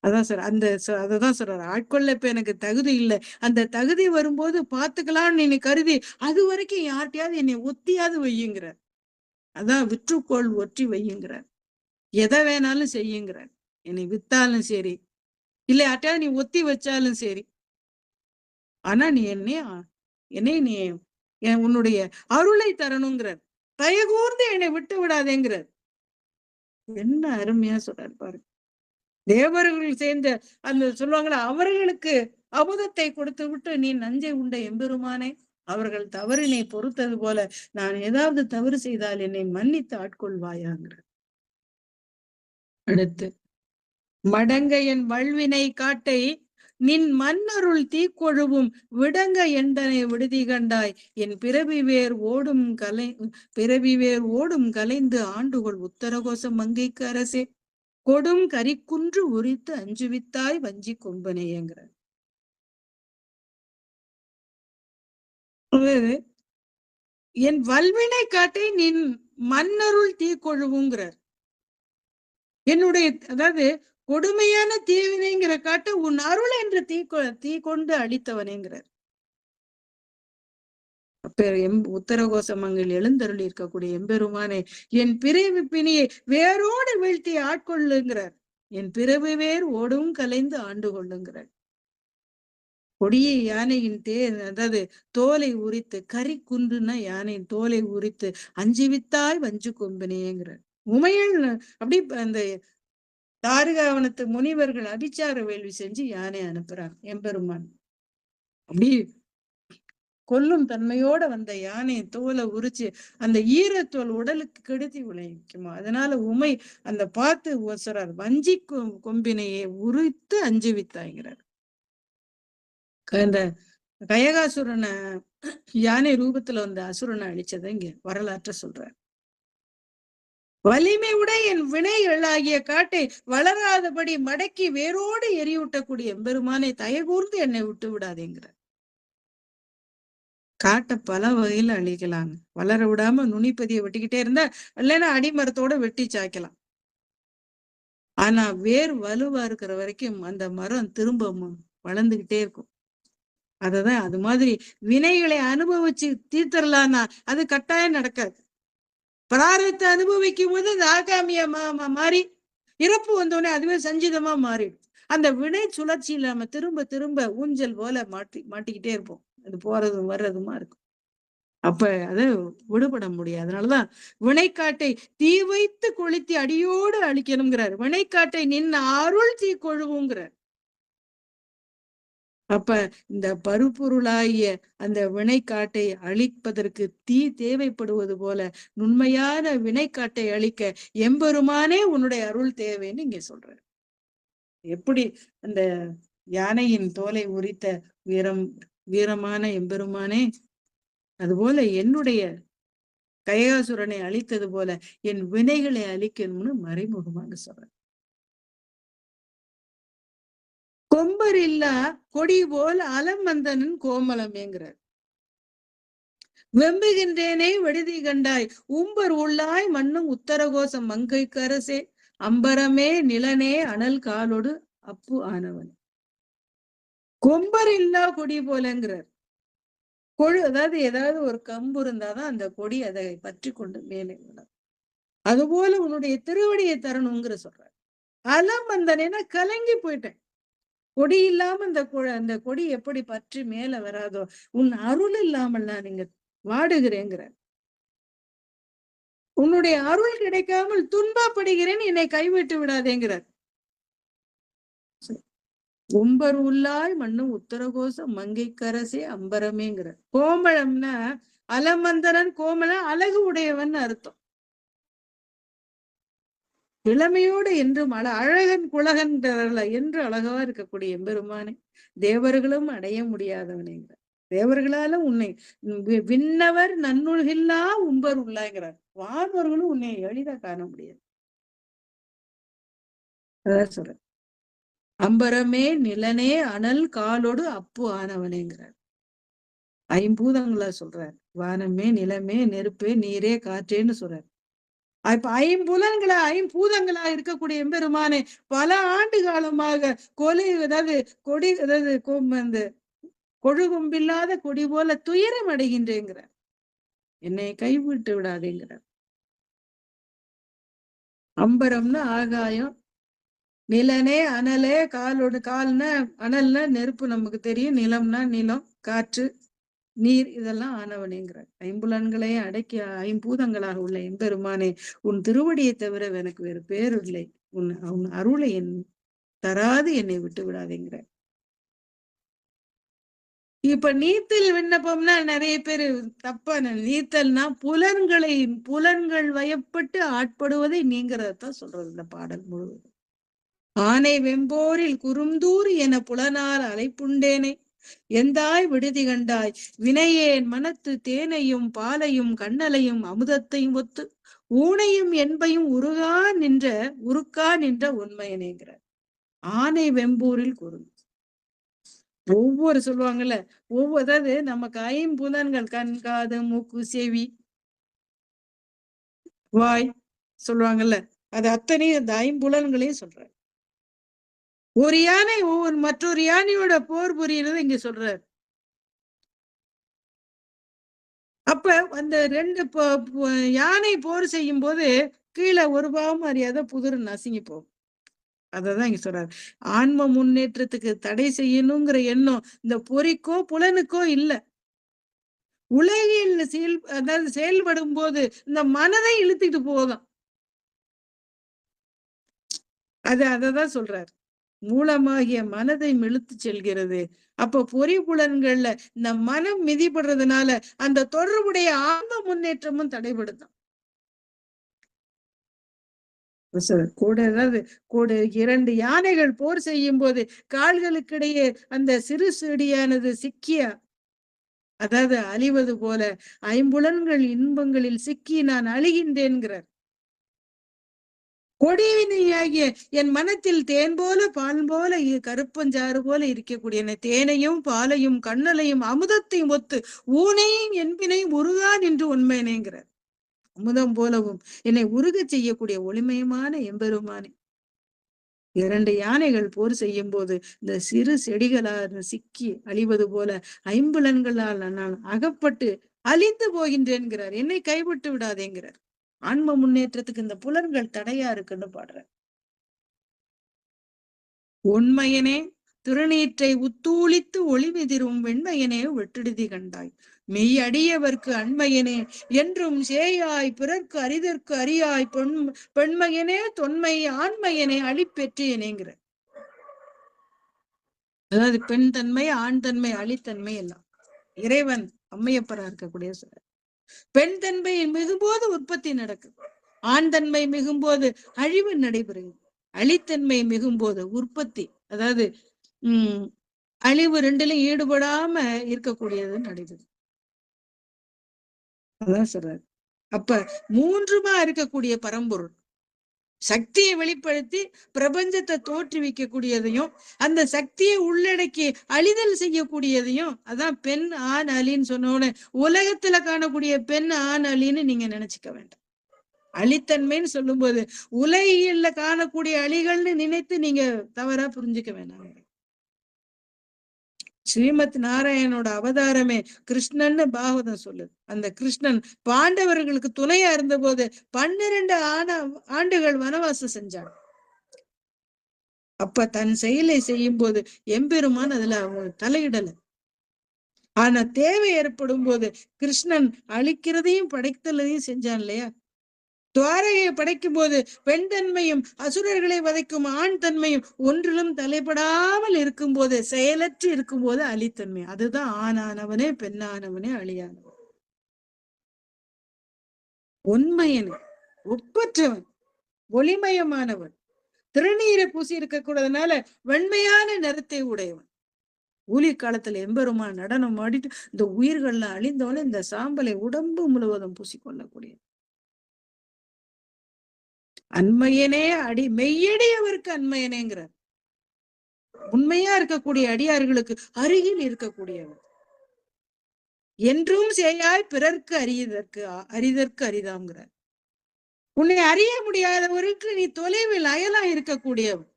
அதான் சார் அந்த அததான் சொல்றாரு, ஆட்கொள்ள இப்ப எனக்கு தகுதி இல்லை, அந்த தகுதி வரும்போது பாத்துக்கலாம்னு என்னை கருதி அது வரைக்கும் யார்ட்டையாவது என்னை ஒத்தியாவது வையுங்கிறார். அதான் விற்றுக்கோள் ஒற்றி வையுங்கிறார். எதை வேணாலும் செய்யுங்கிறார். என்னை வித்தாலும் சரி, இல்லை யார்ட்டையாவது நீ ஒத்தி வச்சாலும் சரி, ஆனா நீ என்னை நீ உன்னுடைய அருளை தரணுங்கிறார். தயகூர்ந்து என்னை விட்டு விடாதேங்கிறார். என்ன அருமையா சொல்றாரு பாரு. தேவர்கள் சேர்ந்த அந்த சொல்லுவாங்களா, அவர்களுக்கு அமுதத்தை கொடுத்து விட்டு நீ நஞ்சை உண்ட எம்பெருமானே, அவர்கள் தவறினை பொறுத்தது போல நான் ஏதாவது தவறு செய்தால் என்னை மன்னித்து ஆட்கொள்வாயாங்கிற. அடுத்து மடங்க என் வல்வினை காட்டை நின் மன்னருள் தீக்கொழுவும் விடங்க எந்தனை விடுதி கண்டாய் என் பிறவி வேர் ஓடும் கலைந்து ஆண்டுகொள் உத்தரகோசம் மங்கைக்கு அரசே கொடும் கரிக்குன்று உரித்து அஞ்சுவித்தாய் வஞ்சி கொம்பனையங்கிற. என் வல்வினை காட்டை நின் மன்னருள் தீக்கொழுவுங்கிறார். என்னுடைய அதாவது கொடுமையான தீவினைங்கிற காட்டு உன் அருள் என்று தீ கொண்டு அழித்தவனேங்கிறார். உத்தரகோசமங்கில் எழுந்தருள் இருக்கக்கூடிய எம்பெருமானே என் பிறவி பிணியை வேரோடு வீழ்த்தி ஆட்கொள்ளுங்கிறார். என் பிறவி வேர் ஓடும் கலைந்து ஆண்டு கொள்ளுங்கிறார். கொடிய யானையின் அதாவது தோலை உரித்து கறி குன்றுனா யானையின் தோலை உரித்து அஞ்சுவித்தாய் வஞ்சு கொம்பினேங்கிறார். உமையல் அப்படி அந்த தாருகாவனத்து முனிவர்கள் அபிச்சார வேள்வி செஞ்சு யானை அனுப்புறாங்க. எம்பெருமான் அப்படி கொல்லும் தன்மையோட வந்த யானை தோலை உரிச்சு அந்த ஈரத்தோல் உடலுக்கு கெடுதி விளைவிக்குமா. அதனால உமை அந்த பார்த்து சொல்றார், வஞ்சி கொம்பினையே உரித்து அஞ்சுவித்தாய்கிறார். இந்த கயகாசுரனை யானை ரூபத்துல வந்த அசுரனை அழிச்சதை இங்க வரலாற்ற சொல்றார். வலிமை உடைய என் வினைகளாகிய காட்டை வளராதபடி மடக்கி வேரோடு எரியூட்டக்கூடிய எம்பெருமானை தயகூர்ந்து என்னை விட்டு விடாதேங்கிறார். காட்டை பல வகையில அழிக்கலாங்க. வளர விடாம நுனிப்பதியை வெட்டிக்கிட்டே இருந்தா இல்லைன்னா அடிமரத்தோட வெட்டி சாய்க்கலாம். ஆனா வேர் வலுவா இருக்கிற வரைக்கும் அந்த மரம் திரும்ப வளர்ந்துகிட்டே இருக்கும். அததான் அது மாதிரி வினைகளை அனுபவிச்சு தீர்த்தரலான்னா அது கட்டாயம் நடக்காது. பிராரத்தை அனுபவிக்கும் போது அது ஆகாமிய மாறி இறப்பு வந்தோடனே அதுவே சஞ்சிதமா மாறிடும். அந்த வினை சுழற்சியில நம்ம திரும்ப திரும்ப ஊஞ்சல் போல மாட்டிக்கிட்டே இருப்போம். அது போறதும் வர்றதுமா இருக்கும். அப்ப அது விடுபட முடியாது. அதனாலதான் வினைக்காட்டை தீ வைத்து கொளுத்தி அடியோடு அழிக்கணுங்கிறார். வினைக்காட்டை நின்று அருள் தீ கொழுவுங்கிறார். அப்ப இந்த பருப்பொருளாகிய அந்த வினைக்காட்டை அழிப்பதற்கு தீ தேவைப்படுவது போல நுண்மையான வினைக்காட்டை அழிக்க எம்பெருமானே உன்னுடைய அருள் தேவைன்னு இங்க சொல்ற. எப்படி அந்த யானையின் தோலை உரித்த வீரமான எம்பெருமானே, அதுபோல என்னுடைய கயகாசுரனை அழித்தது போல என் வினைகளை அழிக்கணும்னு மறைமுகமாக சொல்ற. கொம்பர் இல்லா கொடி போல் அலமந்தனன் கோமலமேங்கிறார். வெம்புகின்றேனே விடுதி கண்டாய் உம்பர் உள்ளாய் மண்ணும் உத்தரகோசம் மங்கைக்கு அரசே அம்பரமே நிலனே அனல் காலோடு அப்பு ஆனவன். கொம்பர் இல்லா கொடி போலங்கிறார். அதாவது ஏதாவது ஒரு கம்பு இருந்தாதான் அந்த கொடி அதை பற்றி கொண்டு மேலே விடும். அதுபோல உன்னுடைய திருவடியை தரணுங்கிற சொல்றார். அலமந்தனேனா கலங்கி போயிட்டேன். கொடி இல்லாம அந்த கொடி எப்படி பற்றி மேல வராதோ உன் அருள் இல்லாமல் நான் இங்க வாடுகிறேங்கிற. உன்னுடைய அருள் கிடைக்காமல் துன்பப்படுகிறேன், என்னை கைவிட்டு விடாதேங்கிறார். உம்பர் உள்ளாய் மண்ணும் உத்தரகோசம் மங்கைக்கரசே அம்பரமேங்கிறார். கோமளம்னா அலமந்தனன் கோமளம் அழகு உடையவன் அர்த்தம். இளமையோடு என்றும் அழகன் குலகன்றல என்று அழகா இருக்கக்கூடிய எம்பெருமானே தேவர்களும் அடைய முடியாதவனேங்கிற. தேவர்களால உன்னை விண்ணவர் நன்னுலகில்லா உம்பர் உள்ளாங்கிறார். வானவர்களும் உன்னை எளிதா காண முடியாது. அதான் சொல்ற. அம்பரமே நிலனே அனல் காலோடு அப்பு ஆனவனேங்கிறார். ஐம்பூதங்களா சொல்றார். வானமே நிலமே நெருப்பே நீரே காற்றேன்னு சொல்றார். இப்ப ஐம்பூதங்களா இருக்கக்கூடிய எம்பெருமானே பல ஆண்டு காலமாக கொழுகும்பில்லாத கொடி போல துயரம் அடைகின்றேங்கிறார். என்னை கைவிட்டு விடாதேங்கிறார். அம்பரம்னா ஆகாயம், நிலனே அனலே காலோடு கால்னா அனல்னா நெருப்பு நமக்கு தெரியும், நிலம்னா நிலம், காற்று, நீர் இதெல்லாம் ஆனவனேங்கிறார். ஐம்புலன்களையும் அடக்கி ஐம்பூதங்களாக உள்ள எம்பெருமானே உன் திருவடியை தவிர எனக்கு வேறு பேர் இல்லை. உன் அருளை தராது என்னை விட்டு விடாதேங்கிற. இப்ப நீத்தல் விண்ணப்பம்னா நிறைய பேரு தப்பா நீத்தல்னா புலன்கள் வயப்பட்டு ஆட்படுவதை நீங்கிறதான் சொல்றது இந்த பாடல் முழுவதும். ஆனை வெம்போரில் குறுந்தூர் என புலனால் அலைப்புண்டேனை எந்தாய் விடுதி கண்டாய் வினையேன் மனத்து தேனையும் பாலையும் கண்ணலையும் அமுதத்தையும் ஒத்து ஊனையும் என்பையும் உருக்கா நின்ற உண்மையனேங்கிறார். ஆனை வெம்பூரில் குறுந்து ஒவ்வொரு சொல்லுவாங்கல்ல அதாவது நமக்கு ஐம்புலன்கள் கண் காது மூக்கு செவி வாய் சொல்லுவாங்கல்ல, அது அத்தனையும் இந்த ஐம்புலன்களையும் சொல்றாரு. ஒரு யானை மற்றொரு யானையோட போர் புரியுறது இங்க சொல்றாரு. அப்ப அந்த ரெண்டு யானை போர் செய்யும் போது கீழே ஒரு பாவம் அறியாத புதிர் நசுங்கி போகும். அததான் இங்க சொல்றாரு. ஆன்ம முன்னேற்றத்துக்கு தடை செய்யணுங்கிற எண்ணம் இந்த பொறிக்கோ புலனுக்கோ இல்ல. உலகில் அதாவது செயல்படும் போது இந்த மனதை இழுத்துக்கிட்டு போதும். அததான் சொல்றாரு. மூலமாகிய மனதை இழுத்து செல்கிறது. அப்ப பொறி புலன்கள்ல இந்த மனம் மிதிப்படுறதுனால அந்த தொடர்புடைய ஆன்ம முன்னேற்றமும் தடைபடுதான். கூட இரண்டு யானைகள் போர் செய்யும் போது கால்களுக்கிடையே அந்த சிறு செடியானது சிக்கிய அதாவது அழிவது போல ஐம்புலன்கள் இன்பங்களில் சிக்கி நான் அழிகின்றேன்கிறார். கொடிவினையாகிய என் மனத்தில் தேன் போல பால் போல கருப்பஞ்சாறு போல இருக்கக்கூடிய தேனையும் பாலையும் கண்ணலையும் அமுதத்தையும் ஒத்து ஊனையும் என்பினையும் உருகா நின்று உண்மையினேங்கிறார். அமுதம் போலவும் என்னை உருக செய்யக்கூடிய ஒளிமயமான எம்பெருமானே. இரண்டு யானைகள் போர் செய்யும் போது இந்த சிறு செடிகளால் சிக்கி அழிவது போல ஐம்புலன்களால் நான் அகப்பட்டு அழிந்து போகின்றேன்கிறார். என்னை கைவிட்டு விடாதேங்கிறார். ஆன்ம முன்னேற்றத்துக்கு இந்த புலன்கள் தடையா இருக்குன்னு பாடுற. உண்மையனே திருநீற்றை உத்தூளித்து ஒளிமிதிரும் வெண்மையனே வெற்றிடுதி கண்டாய் மெய்யடியவர்க்கு அண்மையனே என்றும் சேயாய் பிறர்க்கு அரிதற்கு அறியாய் பெண்மையனே தொன்மை ஆண்மையனே அழிப்பெற்றேனேங்கிற. அதாவது பெண் தன்மை ஆண் தன்மை அழித்தன்மை எல்லாம் இறைவன் அம்மையப்பரா இருக்கக்கூடிய சொல்ற. பெண் தன்மை மிகும்போது உற்பத்தி நடக்குது, ஆண் தன்மை மிகும்போது அழிவு நடைபெறுகிறது, அழித்தன்மை மிகும்போது உற்பத்தி அதாவது அழிவு ரெண்டிலும் ஈடுபடாம இருக்கக்கூடியது நடைபெறுது. அதான் சொல்றாரு. அப்ப மூன்றுமா இருக்கக்கூடிய பரம்பொருள் சக்தியை வெளிப்படுத்தி பிரபஞ்சத்தை தோற்றுவிக்கக்கூடியதையும் அந்த சக்தியை உள்ளடக்கி அழிதல் செய்யக்கூடியதையும் அதான் பெண் ஆண் அலின்னு சொன்னோன்னு உலகத்துல காணக்கூடிய பெண் ஆண் அலின்னு நீங்க நினைச்சுக்க வேண்டாம். அழித்தன்மைன்னு சொல்லும் போது உலகில காணக்கூடிய அழிகள்னு நினைத்து நீங்க தவறா புரிஞ்சுக்க வேண்டாம். ஸ்ரீமத் நாராயணனோட அவதாரமே கிருஷ்ணன்னு பாகவதம் சொல்லுது. அந்த கிருஷ்ணன் பாண்டவர்களுக்கு துணையா இருந்த போது 12 ஆண்டுகள் வனவாசம் செஞ்சான். அப்ப தன் செயலை செய்யும் போது எம்பெருமான் அதுல தலையிடல. ஆனா தேவை ஏற்படும் போது கிருஷ்ணன் அழிக்கிறதையும் படைத்தலையும் செஞ்சான் இல்லையா. துவாரகையை படைக்கும் போது பெண் தன்மையும் அசுரர்களை வதைக்கும் ஆண் தன்மையும் ஒன்றிலும் தலைப்படாமல் இருக்கும் போது செயலற்று இருக்கும் போது அழித்தன்மை. அதுதான் ஆணானவனே பெண்ணானவனே அழியானவன். உண்மையனே ஒப்பற்றவன் ஒளிமயமானவன் திருநீரை பூசி இருக்க கூடாதனால வெண்மையான நிறத்தை உடையவன். ஊழி காலத்துல எம்பெருமான் நடனம் ஆடிட்டு இந்த உயிர்கள்ல அழிந்தவன இந்த சாம்பலை உடம்பு முழுவதும் பூசிக்கொள்ளக்கூடிய அண்மையனே மெய்யடியவருக்கு அண்மையனேங்கிறார். உண்மையா இருக்கக்கூடிய அடியார்களுக்கு அருகில் இருக்கக்கூடியவர். என்றும் சேயாய் பிறர்க்கு அரிதற்கு அரிதாங்கிறார். உன்னை அறிய முடியாதவருக்கு நீ தொலைவில் அயலா இருக்கக்கூடியவர்.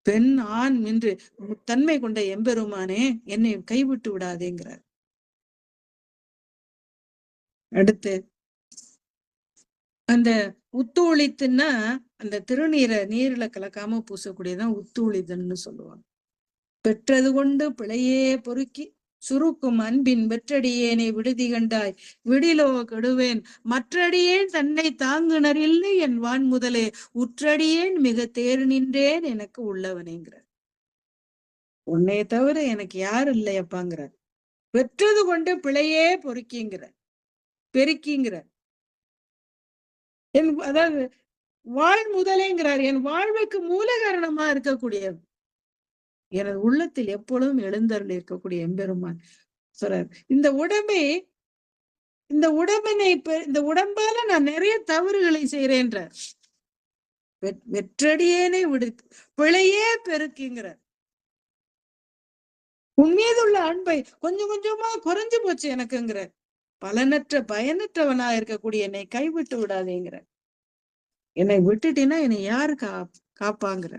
பெண் ஆண் என்று தன்மை கொண்ட எம்பெருமானே என்னை கைவிட்டு விடாதேங்கிறார். அடுத்து அந்த உத்தூளித்துன்னா அந்த திருநீரை நீர்ல கலக்காம பூசக்கூடியதான் உத்தூளிதன்னு சொல்லுவாங்க. பெற்றது கொண்டு பிழையே பொறுக்கி சுருக்கும் அன்பின் வெற்றடியேனை விடுதி கண்டாய் விடிலோ கெடுவேன் மற்றடியேன் தன்னை தாங்குனர் இல்லை என் வான் முதலே உற்றடியேன் மிக தேர் நின்றேன் எனக்கு உள்ளவனேங்கிற. உன்னைய தவிர எனக்கு யாரும் இல்லையப்பாங்கிறார். பெற்றது கொண்டு பிழையே பெருக்கிங்கிறார். அதாவது வாழ் முதலேங்கிறார். என் வாழ்வுக்கு மூல காரணமா இருக்கக்கூடிய எனது உள்ளத்தில் எப்பொழுதும் எழுந்தருள் இருக்கக்கூடிய எம்பெருமான் சொல்றார். இந்த உடம்பால நான் நிறைய தவறுகளை செய்யறேன்றார். வெற்றடியேனை விடுத்து பிழையே பெருக்குங்கிறார். உன் மீது உள்ள அன்பை கொஞ்சம் கொஞ்சமா குறைஞ்சு போச்சு எனக்குங்கிற. பயனற்றவனா இருக்கக்கூடிய என்னை கைவிட்டு விடாதேங்கிற. என்னை விட்டுட்டீன்னா என்னை யாரு காப்பாங்கிற.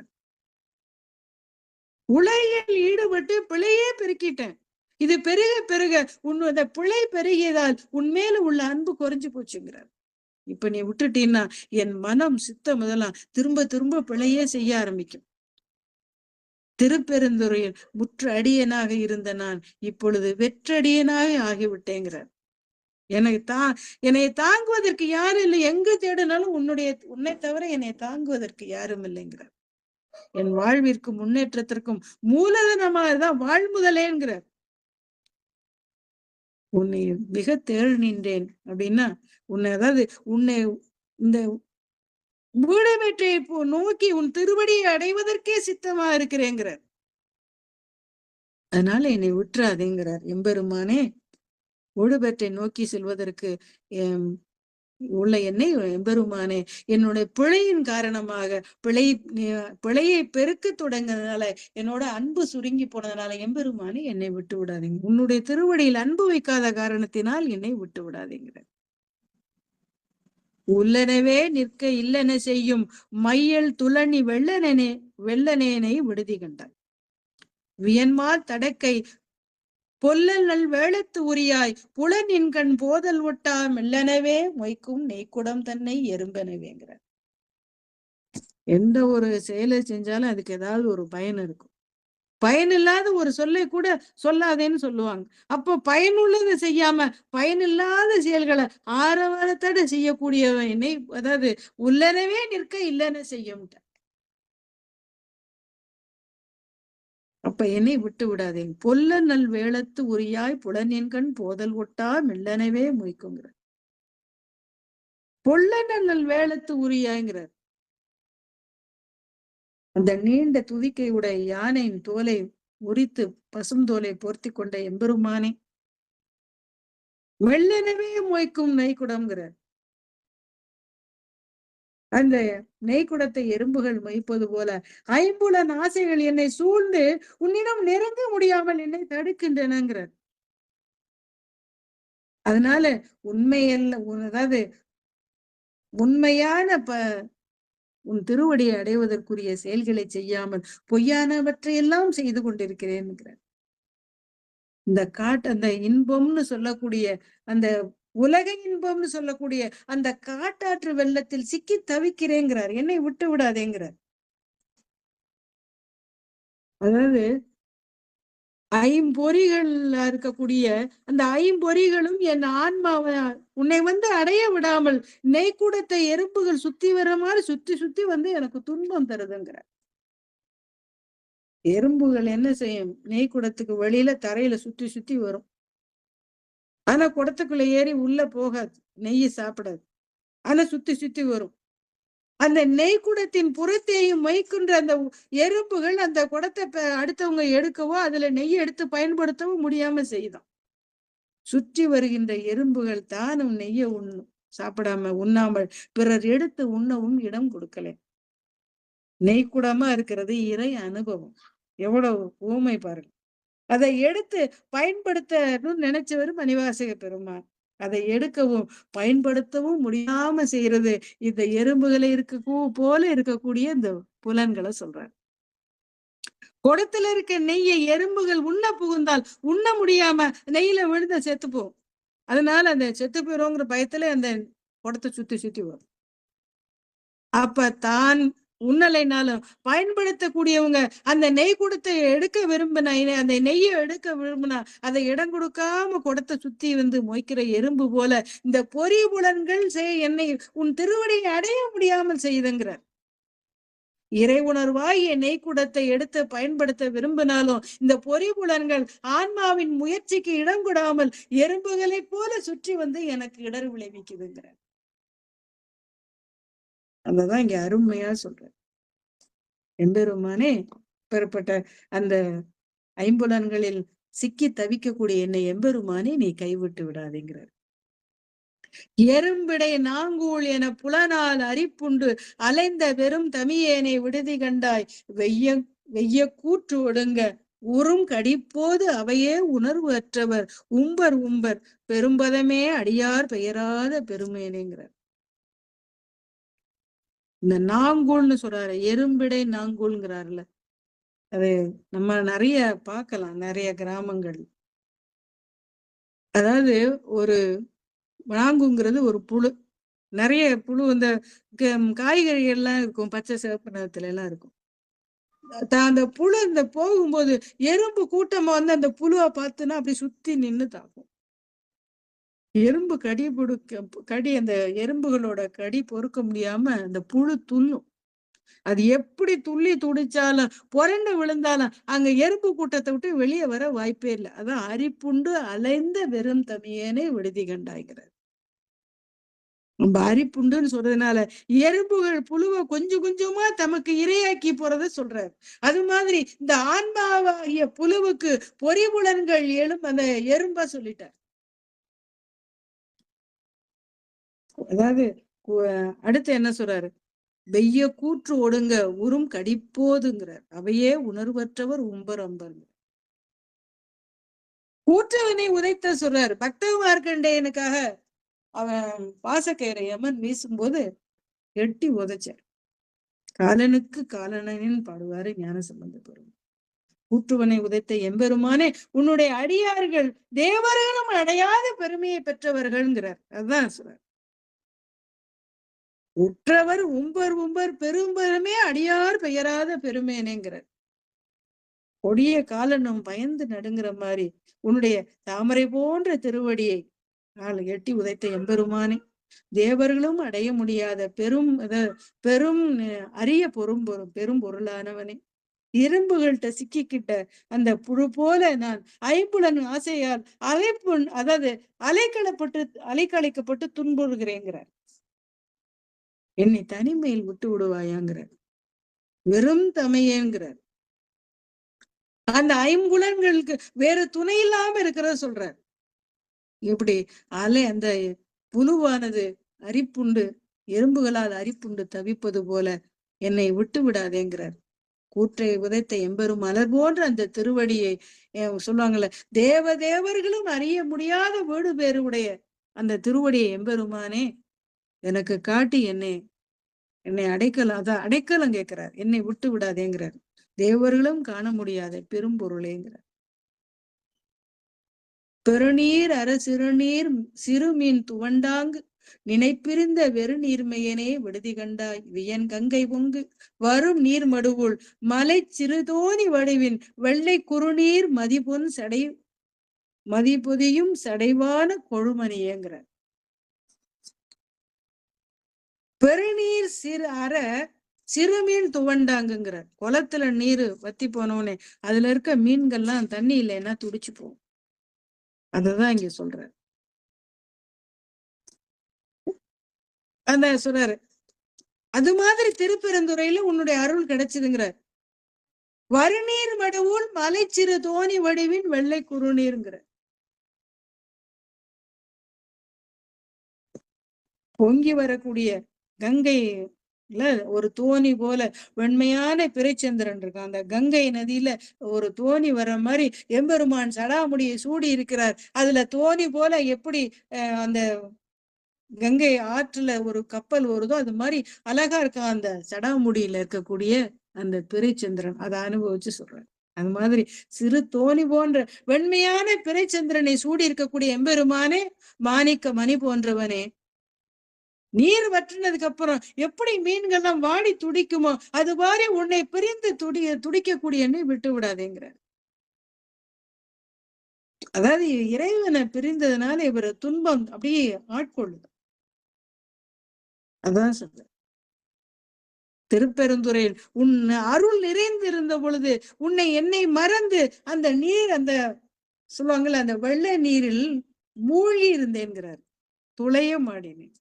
உலகில் ஈடுபட்டு பிழையே பெருக்கிட்டேன். இது பெருக பெருக உன்னோட பிழை பெருகியதால் உன் மேல உள்ள அன்பு குறைஞ்சு போச்சுங்கிறார். இப்ப நீ விட்டுட்டீன்னா என் மனம் சித்தம் இதெல்லாம் திரும்ப திரும்ப பிழையே செய்ய ஆரம்பிக்கும். திருப்பெருந்துறையில் முற்று அடியனாக இருந்த நான் இப்பொழுது வெற்றடியனாக ஆகிவிட்டேங்கிறார். என்னை தாங்குவதற்கு யாரும் இல்லை. எங்கு தேடினாலும் உன்னை தவிர என்னை தாங்குவதற்கு யாரும் இல்லைங்கிறார். என் வாழ்விற்கு முன்னேற்றத்திற்கும் மூலதனமாகதான் வாழ் முதலேங்கிறார். உன்னை மிக தேள் நின்றேன் அப்படின்னா உன்னை இந்த வீடு வெற்றியை நோக்கி உன் திருவடியை அடைவதற்கே சித்தமா இருக்கிறேங்கிறார். அதனால என்னை விட்டுறாதேங்கிறார். எம்பெருமானே வீடுபெற்றை நோக்கி செல்வதற்கு உள்ள என்னை எம்பெருமானே என்னுடைய பிழையின் காரணமாக பிழையை பெருக்க தொடங்கினதுனால என்னோட அன்பு சுருங்கி போனதுனால எம்பெருமானே என்னை விட்டு விடாதீங்க. உன்னுடைய திருவடியில் அன்பு வைக்காத காரணத்தினால் என்னை விட்டு விடாதீங்கிற. உள்ளனவே நிற்க இல்லென செய்யும் மையல் துளனி வெள்ளனேனை விடுதி கண்டாய். வியன்மார் தடக்கை பொல்லல் நல் வேளத்து உரியாய் புலனின் கண் போதல் ஒட்டா மெல்லனவே மொய்க்கும் நெய்க்குடம் தன்னை எறும்பெனவேங்கிற. எந்த ஒரு செயலை செஞ்சாலும் அதுக்கு ஏதாவது ஒரு பயன் இருக்கும். பயனில்லாத ஒரு சொல்லை கூட சொல்லாதேன்னு சொல்லுவாங்க. அப்போ பயனுள்ளதை செய்யாம பயனில்லாத செயல்களை ஆரவாரத்தோட செய்யக்கூடியவனை உள்ளனவே நிற்க இல்லைன்னு செய்யும். அப்ப என்னை விட்டு விடாதீங்க. பொல்ல நல் வேளத்து உரியாய் புலனின்கண் போதல் ஒட்டா மெல்லனவே மொய்க்குங்கிற. பொல்ல நல் வேளத்து உரியாய்ங்கிறார். அந்த நீண்ட துதிக்கை உடைய யானையின் தோலை உரித்து பசுந்தோலை போர்த்தி கொண்ட எம்பெருமானே மெல்லனவே மொய்க்கும் நெய்க்குடம்ங்கிறார். அந்த நெய்க்குடத்தை எறும்புகள் மொய்ப்பது போல ஐம்புலன் ஆசைகள் என்னை சூழ்ந்து உன்னிடம் நெருங்க முடியாமல் என்னை தடுக்கின்றனங்கிறார். அதனால உண்மையான உன் திருவடியை அடைவதற்குரிய செயல்களை செய்யாமல் பொய்யானவற்றையெல்லாம் செய்து கொண்டிருக்கிறேன். அந்த இன்பம்னு சொல்லக்கூடிய அந்த உலக இன்பம்னு சொல்லக்கூடிய அந்த காட்டாற்று வெள்ளத்தில் சிக்கி தவிக்கிறேங்கிறார். என்னை விட்டு விடாதேங்கிறார். அதாவது ஐம்பொறிகள் இருக்கக்கூடிய அந்த ஐம்பொறிகளும் என் ஆன்மாவை உன்னை அடைய விடாமல் நெய்க்கூடத்தை எறும்புகள் சுத்தி வர மாதிரி சுத்தி எனக்கு துன்பம் தருதுங்கிறார். எறும்புகள் என்ன செய்யும்? நெய்க்குடத்துக்கு வெளியில தரையில சுத்தி வரும். ஆனா குடத்துக்குள்ள ஏறி உள்ள போகாது, நெய்யை சாப்பிடாது. ஆனா சுத்தி வரும். அந்த நெய்க்குடத்தின் புறத்தையும் மைக்கின்ற அந்த எறும்புகள் அந்த குடத்தை அடுத்தவங்க எடுக்கவோ அதுல நெய் எடுத்து பயன்படுத்தவும் முடியாம செய்தான். சுற்றி வருகின்ற எறும்புகள் தானும் நெய்யை சாப்பிடாம உண்ணாமல் பிறர் எடுத்து உண்ணவும் இடம் கொடுக்கல. நெய்க்குடமா இருக்கிறது இறை அனுபவம். எவ்வளவு ஊமை பாருங்க. அதை எடுத்து பயன்படுத்தணும்னு நினைச்சவரு மணிவாசக பெருமான். அதை எடுக்கவும் பயன்படுத்தவும் முடியாம செய்யறது இந்த எறும்புகளை போல இருக்கக்கூடிய இந்த புலன்களை சொல்றாரு. குடத்துல இருக்க நெய்யை எறும்புகள் உண்ண புகுந்தால் உண்ண முடியாம நெய்யில விழுந்த செத்து போகும். அதனால அந்த செத்து போயிடுவோங்கிற பயத்துல அந்த குடத்தை சுத்தி வரும். அப்ப தான் உன்னலைனாலும் பயன்படுத்தக்கூடியவங்க அந்த நெய் கொடுத்து எடுக்க விரும்பினா, அந்த நெய்யை எடுக்க விரும்பினா அதை இடம் கொடுக்காம குடத்தை சுத்தி மொய்க்கிற எறும்பு போல இந்த பொறி புலன்கள் என்னை உன் திருவடியை அடைய முடியாமல் செய்துங்கிறார். இறை உணர்வாகிய நெய்க்குடத்தை எடுத்து பயன்படுத்த விரும்பினாலும் இந்த பொறிபுலன்கள் ஆன்மாவின் முயற்சிக்கு இடம் கொடாமல் எறும்புகளை போல சுற்றி வந்து எனக்கு இடர் விளைவிக்குதுங்கிற. அததான் இங்க அருமையா சொல்ற. எம்பெருமானே பெறப்பட்ட அந்த ஐம்புலன்களில் சிக்கி தவிக்கக்கூடிய என்னை எம்பெருமானே நீ கைவிட்டு விடாதேங்கிறார். எறும்பிடை நாங்கூழ் என புலனால் அரிப்புண்டு அலைந்த வெறும் தமியேனை விடுதி கண்டாய் வெய்ய கூற்று ஒடுங்க உறும் கடிப்போது அவையே உணர்வு அற்றவர் உம்பர் பெரும்பதமே அடியார் பெயராத பெருமேனேங்கிறார். இந்த நாங்கூழ்னு சொல்றாரு, எறும்பிடை நாங்கூழ்ங்கிறாருல, அது நம்ம நிறைய பார்க்கலாம் நிறைய கிராமங்கள். அதாவது ஒரு நாங்குங்கிறது ஒரு புழு, நிறைய புழு இந்த காய்கறிகள் எல்லாம் இருக்கும், பச்சை சிவப்பு நிறத்துல எல்லாம் இருக்கும். அந்த புழு இந்த போகும்போது எறும்பு கூட்டமா வந்து அந்த புழுவை பார்த்துன்னா அப்படி சுத்தி நின்று தாக்கும். எறும்பு கடி அந்த எறும்புகளோட கடி பொறுக்க முடியாம அந்த புழு துள்ளும். அது எப்படி துள்ளி துடிச்சாலும் புரண்டு விழுந்தாலும் அங்க எறும்பு கூட்டத்தை விட்டு வெளியே வர வாய்ப்பே இல்லை. அதான் அரிப்புண்டு அலைந்த வெறும் தமியேனே விடுதி கண்டாய்கிறார். நம்ம அரிப்புண்டுன்னு சொல்றதுனால எறும்புகள் புழுவை கொஞ்சம் கொஞ்சமா தமக்கு இரையாக்கி போறத சொல்றாரு. அது மாதிரி இந்த ஆன்மாவாகிய புழுவுக்கு பொறிபுலன்கள் அந்த எறும்பா சொல்லிட்டார். அதாவது அடுத்து என்ன சொல்றாரு, வெய்ய கூற்று ஒடுங்க உறும் கடிப்போதுங்கிறார், அவையே உணர்வற்றவர் உம்பர் அம்பர். கூற்றவனை உதைத்த சொல்றாரு. பக்த மார்க்கண்டேயனுக்காக அவன் பாசக்கயிறை யமன் வீசும்போது எட்டி உதைச்சார். காலனுக்கு காலனின் பாடுவாரு ஞான சம்பந்த பெறும். கூற்றுவனை உதைத்த எம்பெருமானே உன்னுடைய அடியார்கள் தேவர்களும் அடையாத பெருமையை பெற்றவர்கள்ங்கிறார். அதுதான் சொல்றார். உற்றவர் உம்பர் பெரும்பெருமே அடியார் பெயராத பெருமேனேங்கிறார். கொடிய காலனும் பயந்து நடுங்கிற மாதிரி உன்னுடைய தாமரை போன்ற திருவடியை எட்டி உதைத்த எம்பெருமானே தேவர்களும் அடைய முடியாத பெரும் அரிய பெரும் பொருளானவனே, இரும்புகள்கிட்ட சிக்கிக்கிட்ட அந்த புழு போல நான் ஐம்புலன் ஆசையால் அலைக்கழிக்கப்பட்டு துன்புறுகிறேங்கிறார். என்னை தனிமையில் விட்டு விடுவாயாங்கிறார். வெறும் தமையேங்கிறார். அந்த ஐம்புலன்களுக்கு வேற துணை இல்லாம இருக்கிறத சொல்றார். இப்படி அந்த புழுவானது அரிப்புண்டு எறும்புகளால் அரிப்புண்டு தவிப்பது போல என்னை விட்டு விடாதேங்கிறார். கூற்றை உதைத்த எம்பெரும் மலர் போன்ற அந்த திருவடியை சொல்லுவாங்கல்ல, தேவர்களும் அறிய முடியாத வீடு பேரு உடைய அந்த திருவடியை எம்பெருமானே எனக்கு காட்டி என்னை அடைக்கலம் கேட்கிறார். என்னை விட்டு விடாதேங்கிறார். தேவர்களும் காண முடியாத பெரும் பொருளேங்கிறார். பெருநீர் சிறுநீர் சிறுமீன் துவண்டாங்கு நினைப்பிருந்த வெறு நீர்மையனே விடுதி கண்டாய் வியன் கங்கை பொங்கு வரும் நீர் மடுவுள் மலை சிறுதோணி வடிவின் வெள்ளை குறுநீர் மதிபொதியும் சடைவான கொழுமணியேங்கிறார். பெருநீர் சிறுமீன் துவண்டாங்குங்கிறார். குளத்துல நீர் வத்தி போனோடனே அதுல இருக்க மீன்கள்லாம் தண்ணி இல்லைன்னா துடிச்சு போகும். அததான் இங்க சொல்றாரு. அந்த சொல்றாரு, அது மாதிரி திருப்பெருந்துறையில உன்னுடைய அருள் கிடைச்சதுங்கிறார். வருநீர் மடுவுள் மலை சிறு தோணி வடிவின் வெள்ளை குறுநீர்ங்கிற பொங்கி வரக்கூடிய கங்கை ஒரு தோணி போல வெண்மையான பிறைச்சந்திரன் இருக்கான். அந்த கங்கை நதியில ஒரு தோணி வர்ற மாதிரி எம்பெருமான் சடாமுடியை சூடி இருக்கிறார். அதுல தோணி போல எப்படி அந்த கங்கை ஆற்றுல ஒரு கப்பல் வருதோ அது மாதிரி அழகா இருக்கான் அந்த சடாமுடியில இருக்கக்கூடிய அந்த பிறைச்சந்திரன். அதை அனுபவிச்சு சொல்றேன். அது மாதிரி சிறு தோணி போன்ற வெண்மையான பிறைச்சந்திரனை சூடி இருக்கக்கூடிய எம்பெருமானே, மாணிக்க மணி போன்றவனே, நீர் வற்றினதுக்கு அப்புறம் எப்படி மீன்கள்லாம் வாடி துடிக்குமோ அது மாதிரி உன்னை பிரிந்து துடிக்கக்கூடிய எண்ணெய் விட்டு விடாதேங்கிற. அதாவது இறைவனை பிரிந்ததுனால இவர துன்பம் அப்படியே ஆட்கொள்ளுது. அதான் சொல்ற. திருப்பெருந்துறையில் உன் அருள் நிறைந்திருந்த பொழுது என்னை மறந்து அந்த நீர், அந்த சொல்லுவாங்கல்ல, அந்த வெள்ள நீரில் மூழ்கி இருந்தேன்கிறார். துளைய மாடினேன்,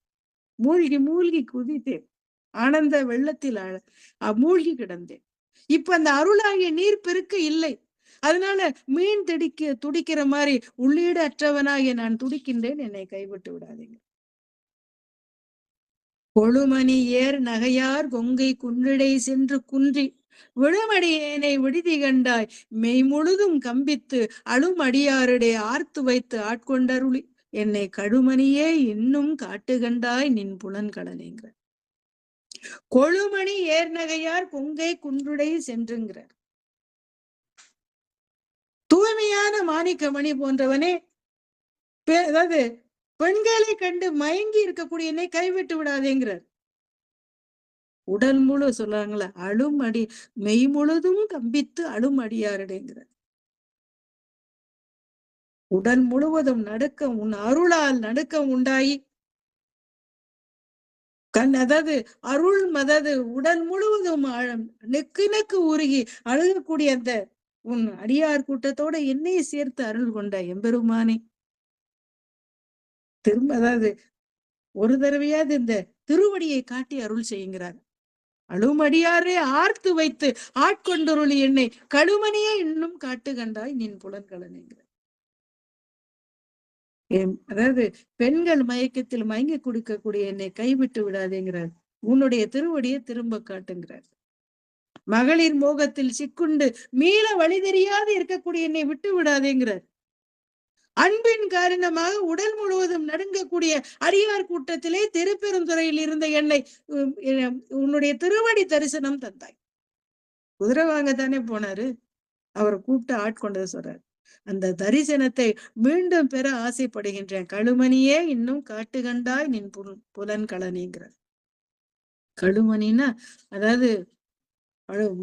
மூழ்கி மூழ்கி குதித்தேன், ஆனந்த வெள்ளத்தில் மூழ்கி கிடந்தேன். இப்ப அந்த அருளாகிய நீர் பெருக்க இல்லை. அதனால மீன் துடிக்கிற மாதிரி உள்ளீடு அற்றவனாகிய நான் துடிக்கின்றேன், என்னை கைவிட்டு விடாதீங்க. கொழுமணி ஏர் நகையார் கொங்கை குன்றிடை சென்று குன்றி விழுமடியேனை விடுதி கண்டாய் மெய் முழுதும் கம்பித்து அழுமடியாருடைய ஆர்த்து வைத்து ஆட்கொண்டருளி என்னை கழுமணியே இன்னும் காட்டுகண்டாய் நின் புலன்கடனேங்கிற. கொழுமணி ஏர் நகையார் கொங்கை குன்றுடை சென்றுங்கிறார். தூய்மையான மாணிக்கமணி போன்றவனே, அதாவது பெண்களை கண்டு மயங்கி இருக்கக்கூடிய என்னை கைவிட்டு விடாதேங்கிறார். உடல் முழு சொல்றாங்களா, அழுமடி மெய் முழுதும் கம்பித்து அழுமடியாருடைங்கிறார். உடல் முழுவதும் நடுக்கம், உன் அருளால் நடுக்கம் உண்டாயி அதாவது அருள் மதது உடல் முழுவதும் நெக்கு நெக்கு உருகி அழுகக்கூடிய அந்த உன் அடியார் கூட்டத்தோட என்னையை சேர்த்து அருள் கொண்ட எம்பெருமானே. திரும்ப அதாவது ஒரு தடவையாவது இந்த திருவடியை காட்டி அருள் செய்யுங்கிறார். அழுமடியாரே ஆர்த்து வைத்து ஆட்கொண்டருளி என்னை கழுமணியே இன்னும் காட்டு கண்டாய் நின் புலன்கலனுங்கிற. அதாவது பெண்கள் மயக்கத்தில் மயங்கி கொடுக்கக்கூடிய என்னை கைவிட்டு விடாதேங்கிறார். உன்னுடைய திருவடியை திரும்ப காட்டுங்கிறார். மகளிர் மோகத்தில் சிக்குண்டு மீள வழி தெரியாது இருக்கக்கூடிய என்னை விட்டு விடாதேங்கிறார். அன்பின் காரணமாக உடல் முழுவதும் நடுங்கக்கூடிய அடியார் கூட்டத்திலே திருப்பெருந்துறையில் இருந்த என்னை உன்னுடைய திருவடி தரிசனம் தந்தாய். குதிரை வாங்கத்தானே போனாரு, அவரை கூப்பிட்டு ஆட்கொண்டதை சொல்றாரு. அந்த தரிசனத்தை மீண்டும் பெற ஆசைப்படுகின்றேன். கழுமணியே இன்னும் காட்டு கண்டாய் நின் புலன்கலனிங்கிறார். கழுமணின்னா அதாவது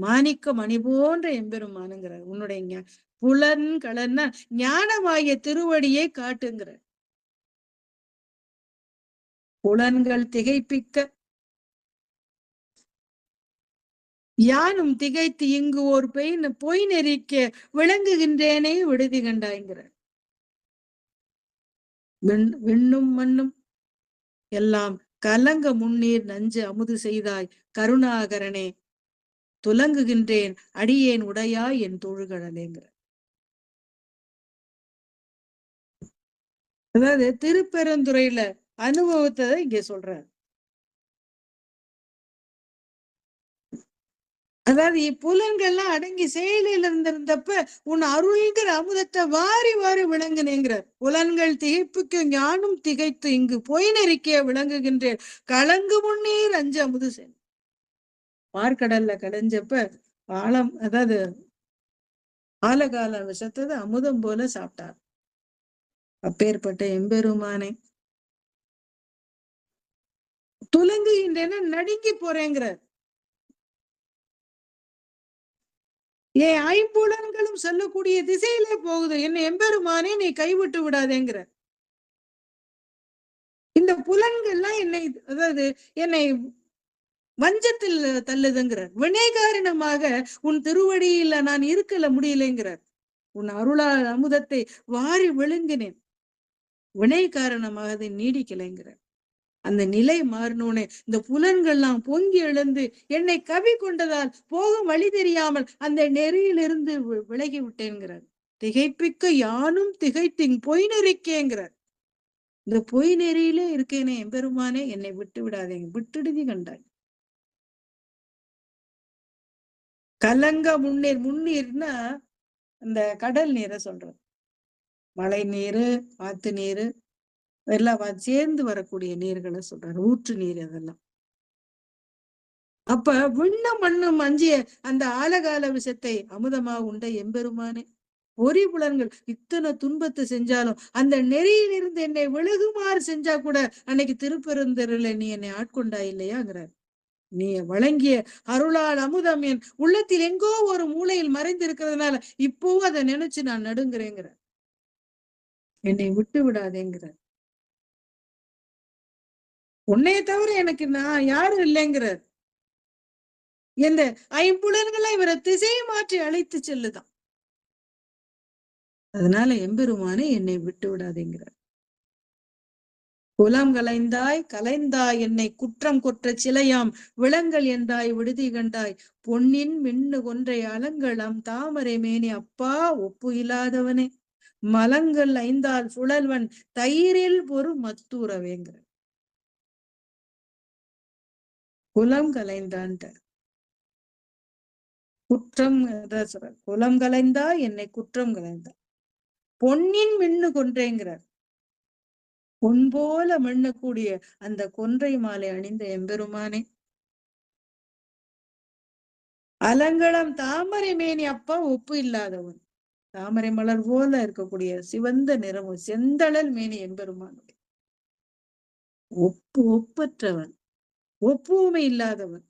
மாணிக்க மணி போன்ற எம்பெருமானுங்கிறார். உன்னுடைய புலன்கலன்னா ஞானமாகிய திருவடியை காட்டுங்கிற. புலன்கள் திகைப்பிக்க யானும் திகைத்து இங்கு ஒரு பொய் நெறிக்க விளங்குகின்றேனே விடுதி கண்டாய்ங்கிற. விண்ணும் மண்ணும் எல்லாம் கலங்க முன்னீர் நஞ்சு அமுது செய்தாய் கருணாகரனே துலங்குகின்றேன் அடியேன் உடையாய் என் தொழுகடலேங்கிற. அதாவது திருப்பெருந்துறையில அனுபவத்தை இங்க சொல்றாரு. அதாவது இப்புலன்கள்லாம் அடங்கி செயலில் இருந்திருந்தப்ப உன் அருள்கிற அமுதத்தை வாரி வாரி விளங்குனேங்கிறார். புலன்கள் திகைப்புக்கு ஞானும் திகைத்து இங்கு பொய் நெறிக்க விளங்குகின்றேன் கலங்கு முன்னீர் அஞ்சு அமுது செய். பார்க்கடல்ல கடைஞ்சப்ப ஆழம், அதாவது ஆலகால விஷத்தை அமுதம் போல சாப்பிட்டார். அப்பேற்பட்ட எம்பெருமானை துலங்குகின்றேன்னு நடுங்கி போறேங்கிறார். என் ஐம்புலன்களும் சொல்லக்கூடிய திசையிலே போகுது, என்னை எம்பெருமானே நீ கைவிட்டு விடாதேங்கிற. இந்த புலன்கள்லாம் என்னை, அதாவது என்னை வஞ்சத்தில் தள்ளுதுங்கிறார். வினை காரணமாக உன் திருவடியில நான் இருக்கல முடியலைங்கிறார். உன் அருளால் அமுதத்தை வாரி விழுங்கினேன், வினை காரணமாக அதை நீடிக்கலைங்கிறார். அந்த நிலை மாறினோனே இந்த புலன்கள்லாம் பொங்கி எழுந்து என்னை கவி கொண்டதால் போகும் வழி தெரியாமல் அந்த நெறியிலிருந்து விலகி விட்டேங்கிறார். திகைப்பிக்க யானும் திகைத்திங் பொய் நெறிக்கேங்கிறார். இந்த பொய் நெறியிலே இருக்கேனே எம்பெருமானே என்னை விட்டு விடாதேங்க, விட்டுடுதி கண்டாய். கலங்க முன்னீர், முன்னீர்னா இந்த கடல் நீரை சொல்றது, மழை நீரு ஆத்து நீரு எல்லாம் சேர்ந்து வரக்கூடிய நீர்களை சொல்றாரு, ஊற்று நீர் அதெல்லாம். அப்ப விண்ண மண்ணும் அஞ்சிய அந்த ஆலகால விஷத்தை அமுதமா உண்ட எம்பெருமானே, பொறி புலன்கள் இத்தனை துன்பத்தை செஞ்சாலும் அந்த நெறியிலிருந்து என்னை விலகுமாறு செஞ்சா கூட அன்னைக்கு திருப்பெருந்தரில் நீ என்னை ஆட்கொண்டா இல்லையாங்கிறார். நீ வழங்கிய அருளால் அமுதம் என் உள்ளத்தில் எங்கோ ஒரு மூலையில் மறைந்திருக்கிறதுனால இப்பவும் அதை நினைச்சு நான் நடுங்கிறேங்கிற. என்னை விட்டு விடாதேங்கிற. உன்னைய தவிர எனக்கு நான் யாரும் இல்லைங்கிறார். இந்த ஐம்புலன்களை இவரை திசை மாற்றி அழைத்து செல்லுதான். அதனால எம்பெருமானே என்னை விட்டு விடாதேங்கிறார். குலம் கலைந்தாய் என்னை குற்றம் கொற்ற சிலையாம் விலங்கல் என்றாய் விடுதி கண்டாய் பொன்னின் மின்னு கொன்றை அலங்கலம் தாமரை மேனி அப்பா ஒப்பு இல்லாதவனே மலங்கள் ஐந்தால் சுழல்வன் தயிரில் ஒரு மத்தூரவேங்கிற. குலம் கலைந்தான்ட்ட குற்றம் குலம் கலைந்தா என்னை குற்றம் கலைந்தா பொன்னின் மின்னு கொன்றைங்கிறார். பொன் போல மின்னக்கூடிய அந்த கொன்றை மாலை அணிந்த எம்பெருமானே, அலங்கலம் தாமரை மேனி அப்பா ஒப்பு இல்லாதவன், தாமரை மலர் போல இருக்கக்கூடிய சிவந்த நிறமும் செந்தழல் மேனி எம்பெருமானுடைய ஒப்பற்றவன், ஒப்புமை இல்லாதவன்.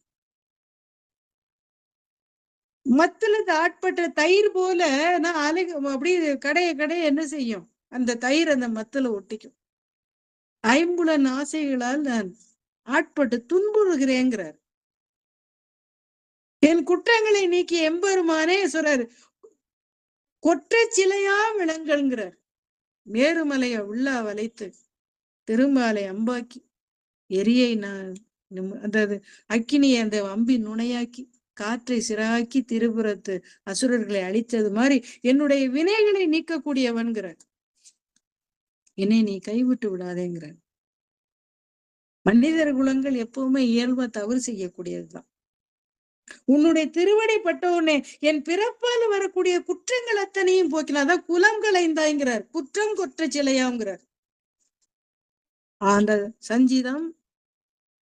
மத்துல ஆட்பட்ட தயிர் போல நான் அப்படியே கடைய என்ன செய்யும், அந்த தயிர் அந்த மத்துல ஒட்டிக்கும். ஐம்புலன் ஆசைகளால் நான் ஆட்பட்டு துன்புறுகிறேங்கிறார். என் குற்றங்களை நீக்கி எம்பெருமானே சொல்றாரு. கொற்ற சிலையா விலங்கல்கிறார். மேருமலைய உள்ளா வளைத்து திருமாலை அம்பாக்கி எரியை நான் அதாவது அக்கினியை அந்த அம்பி நுணையாக்கி காற்றை சிறாக்கி திருபுறத்து அசுரர்களை அழித்தது மாதிரி என்னுடைய வினைகளை நீக்கக்கூடியவன்கிறார். என்னை நீ கைவிட்டு விடாதேங்கிற. மனிதர் குலங்கள் எப்பவுமே இயல்பா தவறு செய்யக்கூடியதுதான். உன்னுடைய திருவடி பட்டவுடனே என் பிறப்பால் வரக்கூடிய குற்றங்கள் அத்தனையும் போக்கினாதான் குலம் கலைந்தாய்ங்கிறார். குற்றம் கொற்ற சிலையாங்கிறார். அந்த சஞ்சீதம்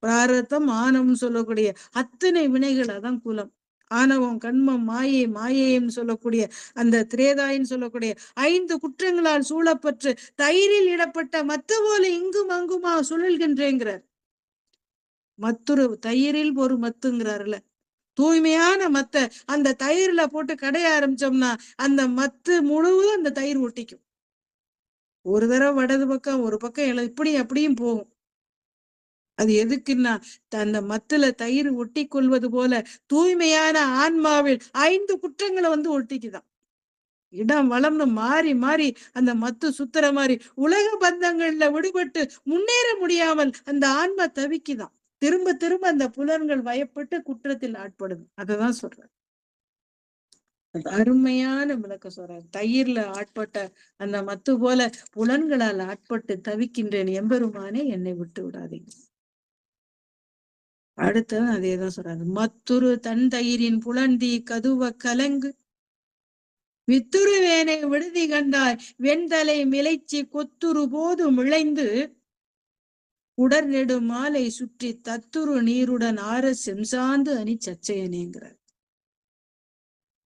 பிராரத்தம் ஆணவம் சொல்லக்கூடிய அத்தனை வினைகள் அதான் குலம். ஆணவம் கண்மம் மாயையும் சொல்லக்கூடிய அந்த திரேதாயின்னு சொல்லக்கூடிய 5 குற்றங்களால் சூழப்பற்று தயிரில் இடப்பட்ட மத்து போல இங்கும் அங்குமா சுழல்கின்றேங்கிறார். மத்துரு தயிரில் ஒரு மத்துங்கிறாருல, தூய்மையான மத்த அந்த தயிர்ல போட்டு கடைய ஆரம்பிச்சோம்னா அந்த மத்து முழுவதும் அந்த தயிர் ஒட்டிக்கும். ஒரு தடவை வடது பக்கம் ஒரு பக்கம் இப்படி அப்படியும் போகும். அது எதுக்குன்னா அந்த மத்துல தயிர் ஒட்டி கொள்வது போல தூய்மையான ஆன்மாவில் 5 குற்றங்களை ஒட்டிக்குதான். இடம் வளம்னு மாறி மாறி அந்த மத்து சுத்துற மாதிரி உலக பந்தங்கள்ல விடுபட்டு முன்னேற முடியாமல் அந்த ஆன்மா தவிக்குதான். திரும்ப திரும்ப அந்த புலன்கள் வயப்பட்டு குற்றத்தில் ஆட்படுது. அததான் சொல்றேன். அருமையான விளக்கம் சொல்றாரு. தயிர்ல ஆட்பட்ட அந்த மத்து போல புலன்களால் ஆட்பட்டு தவிக்கின்றேன் எம்பெருமானே என்னை விட்டு விடாதீங்க. அடுத்தது அதேதான் சொல்றாரு. மத்துரு தன் தயிரின் புலன்தி கதுவ கலங்கு வித்துரு வேனை விடுதி கண்டாய் வெண்தலை மிளைச்சி கொத்துரு போது மிளைந்து உடற் நெடு மாலை சுற்றி தத்துரு நீருடன் ஆற செம்சாந்து அணி சச்சையனேங்கிறார்.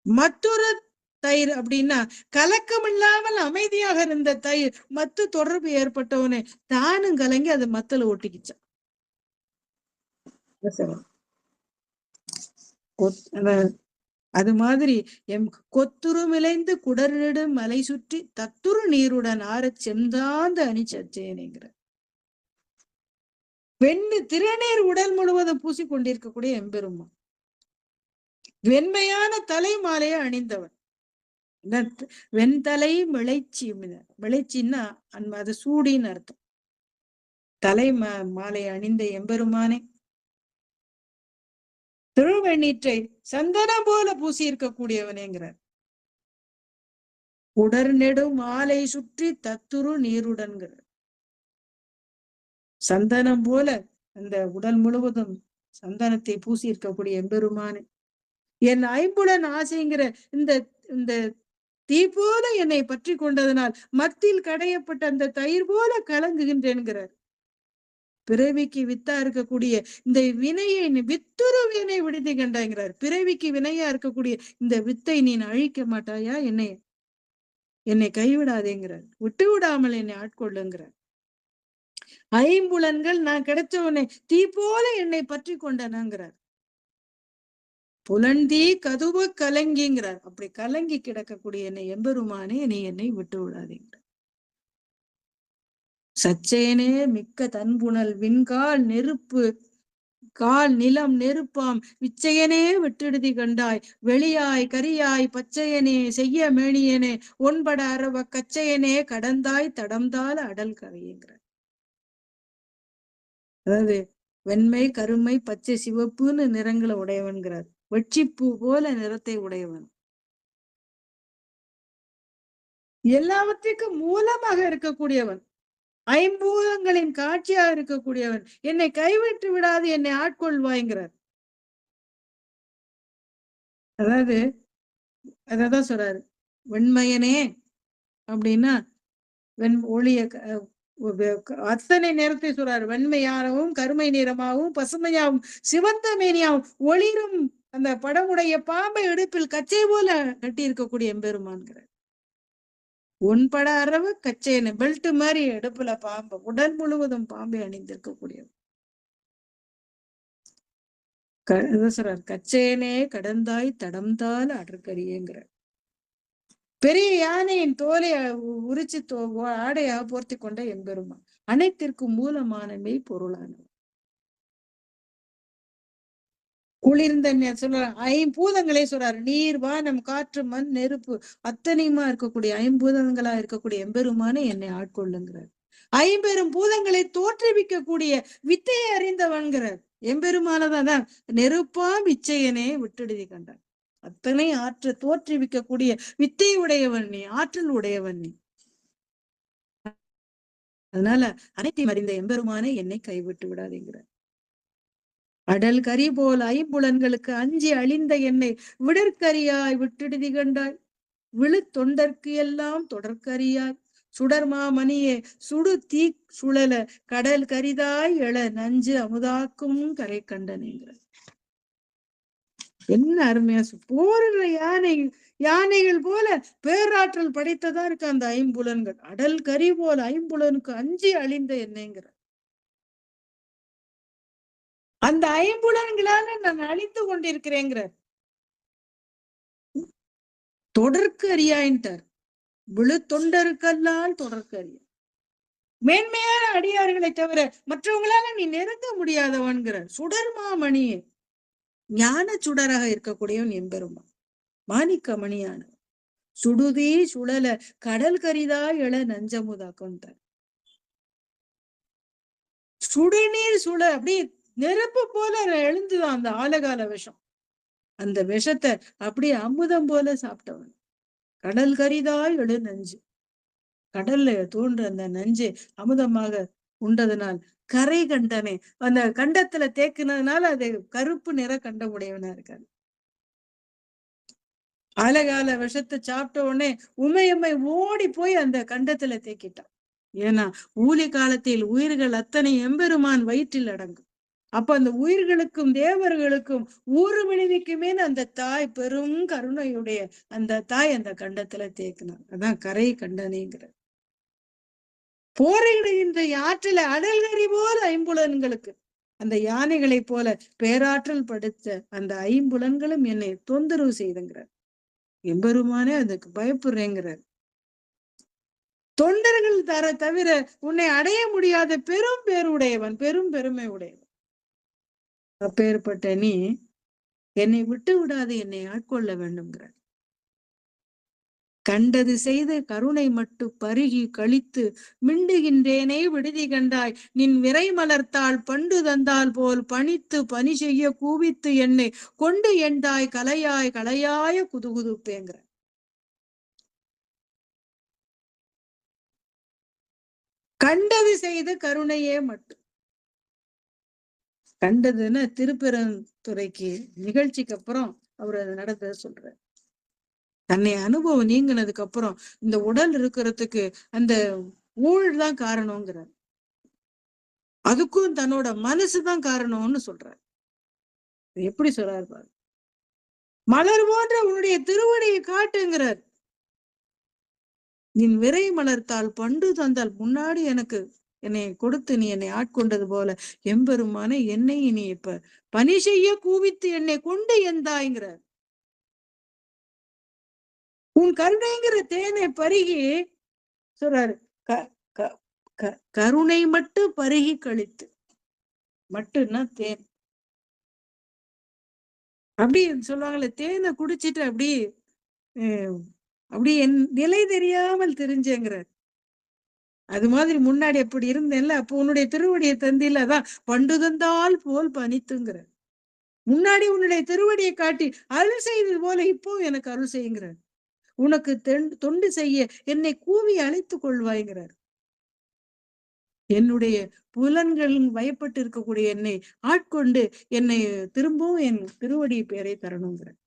மத்துரு தயிர் அப்படின்னா கலக்கம் இல்லாமல் அமைதியாக இருந்த தயிர் மத்து தொடர்பு ஏற்பட்டவனே தானும் கலங்கி அதை மத்தல ஒட்டிக்கிச்சான். அது மாதிரி எம் கொத்துரு மிளைந்து குடர்நெடு மலை சுற்றி தத்துரு நீருடன் ஆற செந்தாந்த அணி சச்சேனேங்கிற. வெண்ணு திருநீர் உடல் முழுவதும் பூசிக்கொண்டிருக்கக்கூடிய எம்பெருமான் வெண்மையான தலை மாலையை அணிந்தவன். வெண்தலை மிளைச்சின்னா அது சூடின்னு அர்த்தம். தலை மாலை அணிந்த எம்பெருமானே, திருவெண்ணீற்றை சந்தனம் போல பூசி இருக்கக்கூடியவனேங்கிறார். உடர் நெடு மாலை சுற்றி தத்துரு நீருடன்கிறார். சந்தனம் போல அந்த உடல் முழுவதும் சந்தனத்தை பூசி இருக்கக்கூடிய எம்பெருமானே, என் ஐம்புலன் ஆசைங்கிற இந்த இந்த தீ போல என்னை பற்றி கொண்டதனால் மத்தில் கடையப்பட்ட அந்த தயிர் போல கலங்குகின்றேன்கிறார். பிறவிக்கு வித்தா இருக்கக்கூடிய இந்த வினையை வித்துரு வினை விடுதி கண்டாங்கிறார். பிறவிக்கு வினையா இருக்கக்கூடிய இந்த வித்தை நீ அழிக்க மாட்டாயா, என்னை கைவிடாதேங்கிறார். விட்டு விடாமல் என்னை ஆட்கொள்ளுங்கிறார். ஐம்புலன்கள் நான் கிடைச்ச உடனே தீ போல என்னை பற்றி கொண்டனங்கிறார். புலன்தீ கதுவ கலங்கிங்கிறார். அப்படி கலங்கி கிடக்கக்கூடிய என்னை எம்பெருமானே நீ என்னை விட்டு விடாதேங்கிறார். சச்சேனே மிக்க தன்புணல் விண்கால் நெருப்பு கால் நிலம் நெருப்பாம் விச்சையனே விட்டுடுதி கண்டாய், வெளியாய் கரியாய் பச்சையனே செய்ய மேனியனே ஒன்பட அரவ கச்சையனே கடந்தாய் தடம்தால் அடல் கரையுங்கிற. அதாவது வெண்மை கருமை பச்சை சிவப்புன்னு நிறங்களை உடையவன்கிறார். வெட்சிப்பூ போல நிறத்தை உடையவன், எல்லாவற்றிற்கும் மூலமாக இருக்கக்கூடியவன், ஐம்பூதங்களின் காட்சியாக இருக்கக்கூடியவன், என்னை கைவிட்டு விடாது என்னை ஆட்கொள்வாய்ங்கிறார். அதாவது அததான் சொல்றாரு, வெண்மையனே அப்படின்னா ஒளிய அத்தனை நேரத்தை சொல்றாரு. வெண்மையாகவும் கருமை நிறமாகவும் பசுமையாகவும் சிவந்த மேனியாகவும் ஒளிரும் அந்த படமுடைய பாம்பை இடுப்பில் கச்சை போல கட்டி இருக்கக்கூடிய எம்பெருமான்கிறார். உன்பட அரவு கச்சைன்னு பெல்ட் மாதிரி இடுப்புல பாம்பு, உடல் முழுவதும் பாம்பை அணிந்திருக்கக்கூடியவர். சொல்றார், கச்சேனே கடந்தாய் தடம்தால் அடற்கரியங்கிறார். பெரிய யானையின் தோலை உரிச்சு ஆடையாக போர்த்தி கொண்ட எம்பெருமான், அனைத்திற்கும் மூலமான மெய்ப்பொருளானவர். குளிர்ந்த சொல்றாரு, ஐம்பூதங்களே சொல்றாரு, நீர் வானம் காற்று மண் நெருப்பு அத்தனையுமா இருக்கக்கூடிய ஐம்பூதங்களா இருக்கக்கூடிய எம்பெருமானே என்னை ஆட்கொள்ளுங்கிறார். ஐம்பெரும் பூதங்களை தோற்றுவிக்கக்கூடிய வித்தையை அறிந்தவன்கிறார். எம்பெருமானதான் நெருப்பாம் இச்சையனே விட்டுடுதி கண்டார். அத்தனை தோற்றுவிக்கக்கூடிய வித்தை உடையவன் நீ, ஆற்றல் உடையவன் நீ. அதனால அனைத்தையும் அறிந்த எம்பெருமானே என்னை கைவிட்டு விடாதேங்கிறார். அடல் கரி போல் ஐம்புலன்களுக்கு அஞ்சி அழிந்த என்னை விடற்கரியாய் விட்டுடுதி கண்டாய், விழு தொண்டர்க்கு எல்லாம் தொடர்கரியாய் சுடர்மாமணியே சுடு தீ சுழல கடல் கரிதாய் எழ நஞ்சு அமுதாக்கும் கரை கண்டனேங்கிறார். என்ன அருமையா போரிடுற யானைகள் போல பேராற்றல் படைத்ததா இருக்கு அந்த ஐம்புலன்கள். அடல் கரி போல ஐம்புலனுக்கு அஞ்சி அழிந்த என்னங்கிற அந்த ஐம்புலன்களால நான் அழித்து கொண்டிருக்கிறேங்கிற. தொடர்க்கு அறியாயின்ட்டார். விழு தொண்டருக்கெல்லாம் தொடர்க்கு அறியா. மேன்மையான அடியார்களை தவிர மற்றவங்களால நீ நெருங்க முடியாதவன்கிற. சுடர்மாமணியே ஞான சுடராக இருக்கக்கூடியவன் எம்பெருமான், மாணிக்க மணியான சுடுதீ சுழல கடல் கரிதா எழ நஞ்சமுதா கொண்டார். சுடுநீர் சுழ அப்படி நெருப்பு போல எழுந்துதான் அந்த ஆலகால விஷம். அந்த விஷத்தை அப்படியே அமுதம் போல சாப்பிட்டவன். கடல் கரிதா எழு நஞ்சு, கடல்ல தோன்ற அந்த நஞ்சு அமுதமாக உண்டதனால் கரை கண்டனே, அந்த கண்டத்துல தேக்குனதுனால அது கருப்பு நிற கண்டம் உடையவனா இருக்காரு. ஆலகால விஷத்தை சாப்பிட்ட உடனே உமையம்மை ஓடி போய் அந்த கண்டத்துல தேக்கிட்டான். ஏன்னா ஊழி காலத்தில் உயிர்கள் அத்தனை எம்பெருமான் வயிற்றில் அடங்கும். அப்ப அந்த உயிர்களுக்கும் தேவர்களுக்கும் ஊறு விழுதிக்குமே அந்த தாய் பெரும் கருணையுடைய அந்த தாய் அந்த கண்டத்துல தேக்கினார். அதான் கரை கண்டனேங்கிற. போரிடுகின்ற ஆற்றல அடல்கறி போல ஐம்புலன்களுக்கு, அந்த யானைகளை போல பேராற்றல் படுத்த அந்த ஐம்புலன்களும் என்னை தொந்தரவு செய்துங்கிறார். எம்பெருமானே அதுக்கு பயப்படுறேங்கிறார். தொண்டர்கள் தவிர உன்னை அடைய முடியாத பெரும் பேருடையவன், பெரும் பெருமை உடையவன். அப்பேற்பட்ட நீ என்னை விட்டு விடாது என்னை ஆட்கொள்ள வேண்டும்ங்கிறார். கண்டது செய்து கருணை மட்டு பருகி கழித்து மிண்டுகின்றேனே விடுதி கண்டாய், நின் விரை மலர்த்தாள் பண்டு தந்தால் போல் பணித்து பணி செய்ய கூவித்து என்னை கொண்டு எண்டாய் கலையாய் கலையாய குதுகுதுப்பேங்கிற. கண்டது செய்து கருணையே மட்டும். கண்டதுன்னு திருப்பெருந்துறைக்கு நிகழ்ச்சிக்கு அப்புறம் அவர் அதை நடந்தத சொல்றார். தன்னை அனுபவம் நீங்கினதுக்கு அப்புறம் இந்த உடல் இருக்கிறதுக்கு அந்த ஊழல் தான் காரணம்ங்கிறார். அதுக்கும் தன்னோட மனசுதான் காரணம்னு சொல்றார். எப்படி சொல்றாரு பாரு, மலர் போன்ற உன்னுடைய திருவடியை காட்டுங்கிறார். நின் விரை மலர்த்தால் பண்டு தந்தால், முன்னாடி எனக்கு என்னை கொடுத்து நீ என்னை ஆட்கொண்டது போல எம்பெருமானை என்னை நீ இப்ப பணி செய்ய கூவித்து என்னை கொண்டு எந்தாய்ங்கிறார். உன் கருணைங்கிற தேனை பருகி சொல்றாரு, கருணை மட்டும் பருகி கழித்து, மட்டும்னா தேன், அப்படி சொல்லுவாங்கல்ல, தேனை குடிச்சிட்டு அப்படியே அப்படி என் நிலை தெரியாமல் தெரிஞ்சேங்கிறார். அது மாதிரி முன்னாடி அப்படி இருந்தேன்ல, அப்போ உன்னுடைய திருவடியை தந்தில, அதான் பண்டு தந்தால் போல் பணித்துங்கிற. முன்னாடி உன்னுடைய திருவடியை காட்டி அருள் செய்தது போல இப்போ எனக்கு அருள் செய்யுங்கிறார். உனக்கு தொண்டு செய்ய என்னை கூவி அழைத்துக் கொள்வாய்ங்கிறார். என்னுடைய புலன்களின் வயப்பட்டு இருக்கக்கூடிய என்னை ஆட்கொண்டு என்னை திரும்பவும் என் திருவடி பேரை தரணுங்கிறார்.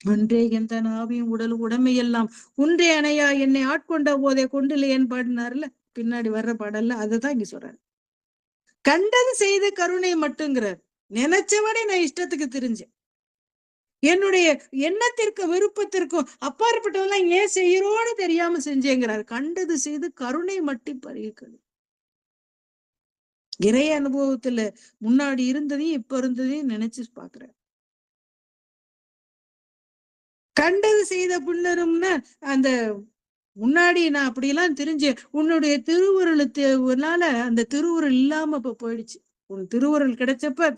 ஒன்றே எந்த நாவியும் உடல் உடமையெல்லாம் குன்றே அணையா என்னை ஆட்கொண்ட போதே கொண்டில்லையேன்னு பாடினார்ல, பின்னாடி வர்ற பாடல்ல அதுதான் இங்க சொல்றாரு. கண்டது செய்த கருணை மட்டுங்கிறார். நினைச்சவனே நான் இஷ்டத்துக்கு தெரிஞ்சேன். என்னுடைய எண்ணத்திற்கு விருப்பத்திற்கும் அப்பாற்பட்டவெல்லாம் ஏன் செய்யறோன்னு தெரியாம செஞ்சேங்கிறார். கண்டது செய்து கருணை மட்டி பறிக்கிறது. இறை அனுபவத்துல முன்னாடி இருந்ததையும் இப்ப இருந்ததையும் நினைச்சு பாக்குறேன். கண்டது செய்த பின்னரும்னா அந்த முன்னாடி நான் அப்படியெல்லாம் தெரிஞ்சேன். உன்னுடைய திருவுருளுனால அந்த திருவுருள் இல்லாம இப்ப போயிடுச்சு. உன் திருவுருள் கிடைச்சப்ப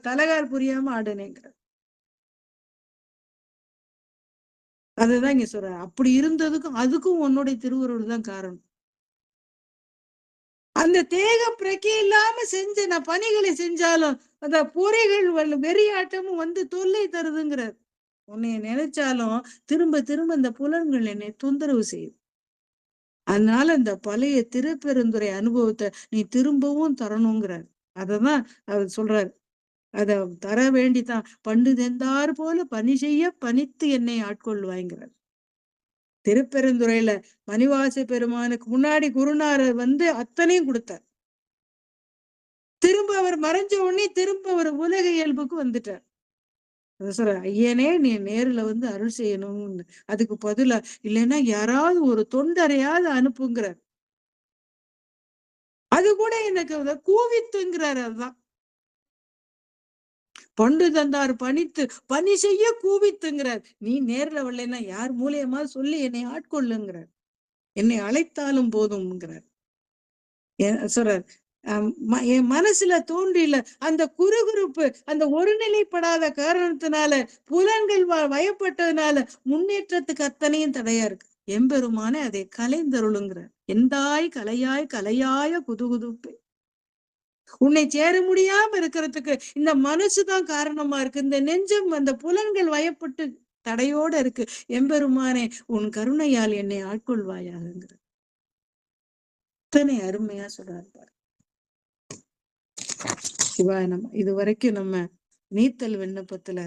தலகால் புரியாம ஆடுனேங்கிற. அதுதான் இங்க சொல்ற. அப்படி இருந்ததுக்கும் அதுக்கும் உன்னுடைய திருவுருள் தான் காரணம். அந்த தேக பிரக்கை இல்லாம செஞ்ச நான் பணிகளை செஞ்சாலும் அந்த பொறிகள் வெறியாட்டமும் வந்து தொல்லை தருதுங்கிறார். உன்னை நினைச்சாலும் திரும்ப திரும்ப இந்த புலன்கள் என்னை தொந்தரவு செய்யுது. அதனால இந்த பழைய திருப்பெருந்துறை அனுபவத்தை நீ திரும்பவும் தரணுங்கிறார். அததான் அவர் சொல்றாரு. அத தர வேண்டிதான் பண்டு தெந்தார் போல பணி செய்ய பணித்து என்னை ஆட்கொள்வாய்ங்கிறார். திருப்பெருந்துறையில மணிவாச பெருமானுக்கு முன்னாடி குருநாதர் வந்து அத்தனையும் கொடுத்தார். திரும்ப அவர் மறைஞ்ச உடனே திரும்ப அவர் உலக இயல்புக்கு வந்துட்டார். சொல்ற, ஐயனே நீ நேர்ல வந்து அருள் செய்யணும்னு. அதுக்கு பதிலா இல்லைன்னா யாராவது ஒரு தொண்டரையாவது அனுப்புங்கிறார். அது கூட எனக்கு கூவித்துங்கிறார். அதுதான் பண்டு தந்தார் பணித்து பணி செய்ய கூவித்துங்கிறார். நீ நேர்ல வரலைன்னா யார் மூலியமா சொல்லி என்னை ஆட்கொள்ளுங்கிறார். என்னை அழைத்தாலும் போதும்ங்கிறார். சொல்றார். என் மனசுல தோன்றில அந்த குறுகுறுப்பு, அந்த ஒருநிலைப்படாத காரணத்தினால புலன்கள் வயப்பட்டதுனால முன்னேற்றத்துக்கு அத்தனையும் தடையா இருக்கு. எம்பெருமானே அதை கலைந்தருளுங்கிற. எந்தாய் கலையாய் கலையாய குதுகுதுப்பு. உன்னை சேர முடியாம இருக்கிறதுக்கு இந்த மனசுதான் காரணமா இருக்கு. இந்த நெஞ்சம் அந்த புலன்கள் வயப்பட்டு தடையோட இருக்கு. எம்பெருமானே உன் கருணையால் என்னை ஆட்கொள்வாயாகுங்கிற. இத்தனை அருமையா சொல்றாரு. சிவாய நம்ம இதுவரைக்கும் நம்ம நீத்தல் விண்ணப்பத்துல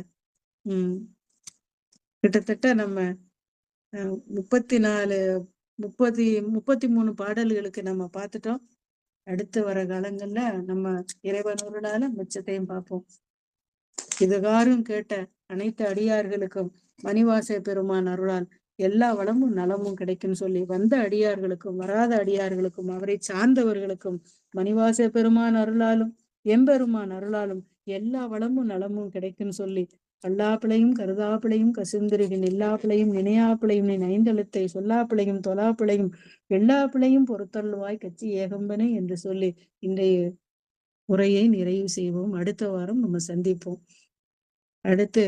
கிட்டத்தட்ட நம்ம 33 பாடல்களுக்கு நம்ம பார்த்துட்டோம். அடுத்து வர காலங்கள்ல நம்ம இறைவனோருடால மிச்சத்தையும் பார்ப்போம். இதுகாரும் கேட்ட அனைத்து அடியார்களுக்கும் மணிவாச பெருமான் அருளால் எல்லா வளமும் நலமும் கிடைக்கும் சொல்லி வந்த அடியார்களுக்கும் வராத அடியார்களுக்கும் அவரை சார்ந்தவர்களுக்கும் மணிவாச பெருமான் அருளாலும் எம்பெருமான் அருளாலும் எல்லா வளமும் நலமும் கிடைக்கும் சொல்லி கல்லாப்பிளையும் கருதாப்பிளையும் கசிந்திருகின் எல்லாப்பிளையும் நினையாப்பிளையும் நின் ஐந்தெழுத்தை சொல்லாப்பிளையும் தொலாப்பிளையும் எல்லாப்பிளையும் பொறுத்தல்வாய் கட்சி ஏகம்பனே என்று சொல்லி இன்றைய உரையை நிறைவு செய்வோம். அடுத்த வாரம் நம்ம சந்திப்போம். அடுத்து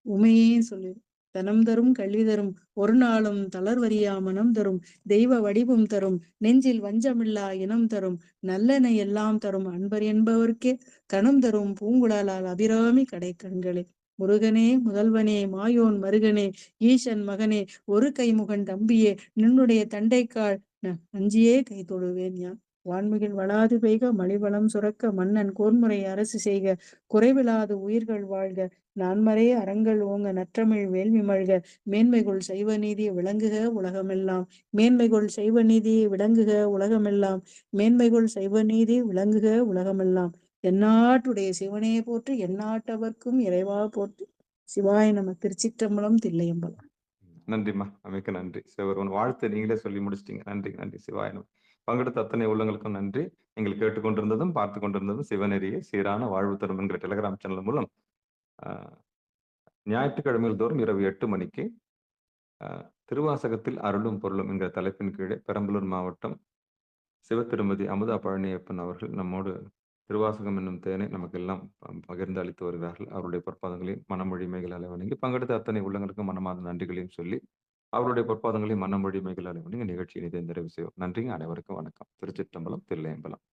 உமையே சொல்லு. தனம் தரும் கல்வி தரும் ஒரு நாளும் தளர்வரியா மனம் தரும் தெய்வ வடிவம் தரும் நெஞ்சில் வஞ்சமில்லா இனம் தரும் நல்லென எல்லாம் தரும் அன்பர் என்பவர்க்கே கணம் தரும் பூங்குழலால் அபிராமி கடை கண்களே. முருகனே முதல்வனே மாயோன் மருகனே ஈசன் மகனே ஒரு கைமுகன் தம்பியே நின்னுடைய தண்டைக்கால் அஞ்சியே கை தொழுவேன் யான். வான்மிகில் வளாது பெய்க மலிவளம் சுரக்க மன்னன் கோன்முறை அரசு செய்க குறைவிலாது உயிர்கள் வாழ்க நான்மறை அறங்கள் ஓங்க நற்றமிழ் வேள்வி மழ்க மேன்மைகொள் சைவ நீதி விளங்குக உலகமெல்லாம் மேன்மைகொள் சைவ நீதி விளங்குக உலகமெல்லாம் மேன்மைகொள் சைவ நீதி விளங்குக உலகமெல்லாம். எந்நாட்டுடைய சிவனே போற்று எந்நாட்டவர்க்கும் இறைவா போற்று. சிவாய நம. திருச்சிற்றம்பலம். தில்லையம்பலம். நன்றிம்மா, மிக்க நன்றி. சிவருவன் வாழ்த்து நீங்களே சொல்லி முடிச்சிட்டீங்க. நன்றி நன்றி. சிவாயனம். பங்கெடுத்த அத்தனை உள்ளங்களுக்கும் நன்றி. நீங்கள் கேட்டுக்கொண்டிருந்ததும் பார்த்து கொண்டிருந்ததும் சிவநெறியை சீரான வாழ்வு தரும் என்கிற டெலிகிராம் சேனல் மூலம் ஞாயிற்றுக்கிழமைகள் தோறும் இரவு 8 மணிக்கு திருவாசகத்தில் அருளும் பொருளும் என்கிற தலைப்பின் கீழே பெரம்பலூர் மாவட்டம் சிவ திருமதி அமுதா பழனியப்பன் அவர்கள் நம்மோடு திருவாசகம் என்னும் தேனை நமக்கெல்லாம் பகிர்ந்து அளித்து வருகிறார்கள். அவருடைய பொற்பாதங்களையும் மனமொழிமைகளாலே வணங்கி, பங்கெடுத்த அத்தனை உள்ளங்களுக்கும் மனமார்ந்த நன்றிகளையும் சொல்லி, அவருடைய பொற்பாதங்களையும் மனமொழிமைகளாலே வணங்கி நிகழ்ச்சியை இதை நிறைவு செய்வோம். நன்றிங்க. அனைவருக்கும் வணக்கம். திருச்சிற்றம்பலம், தில்லையம்பலம்.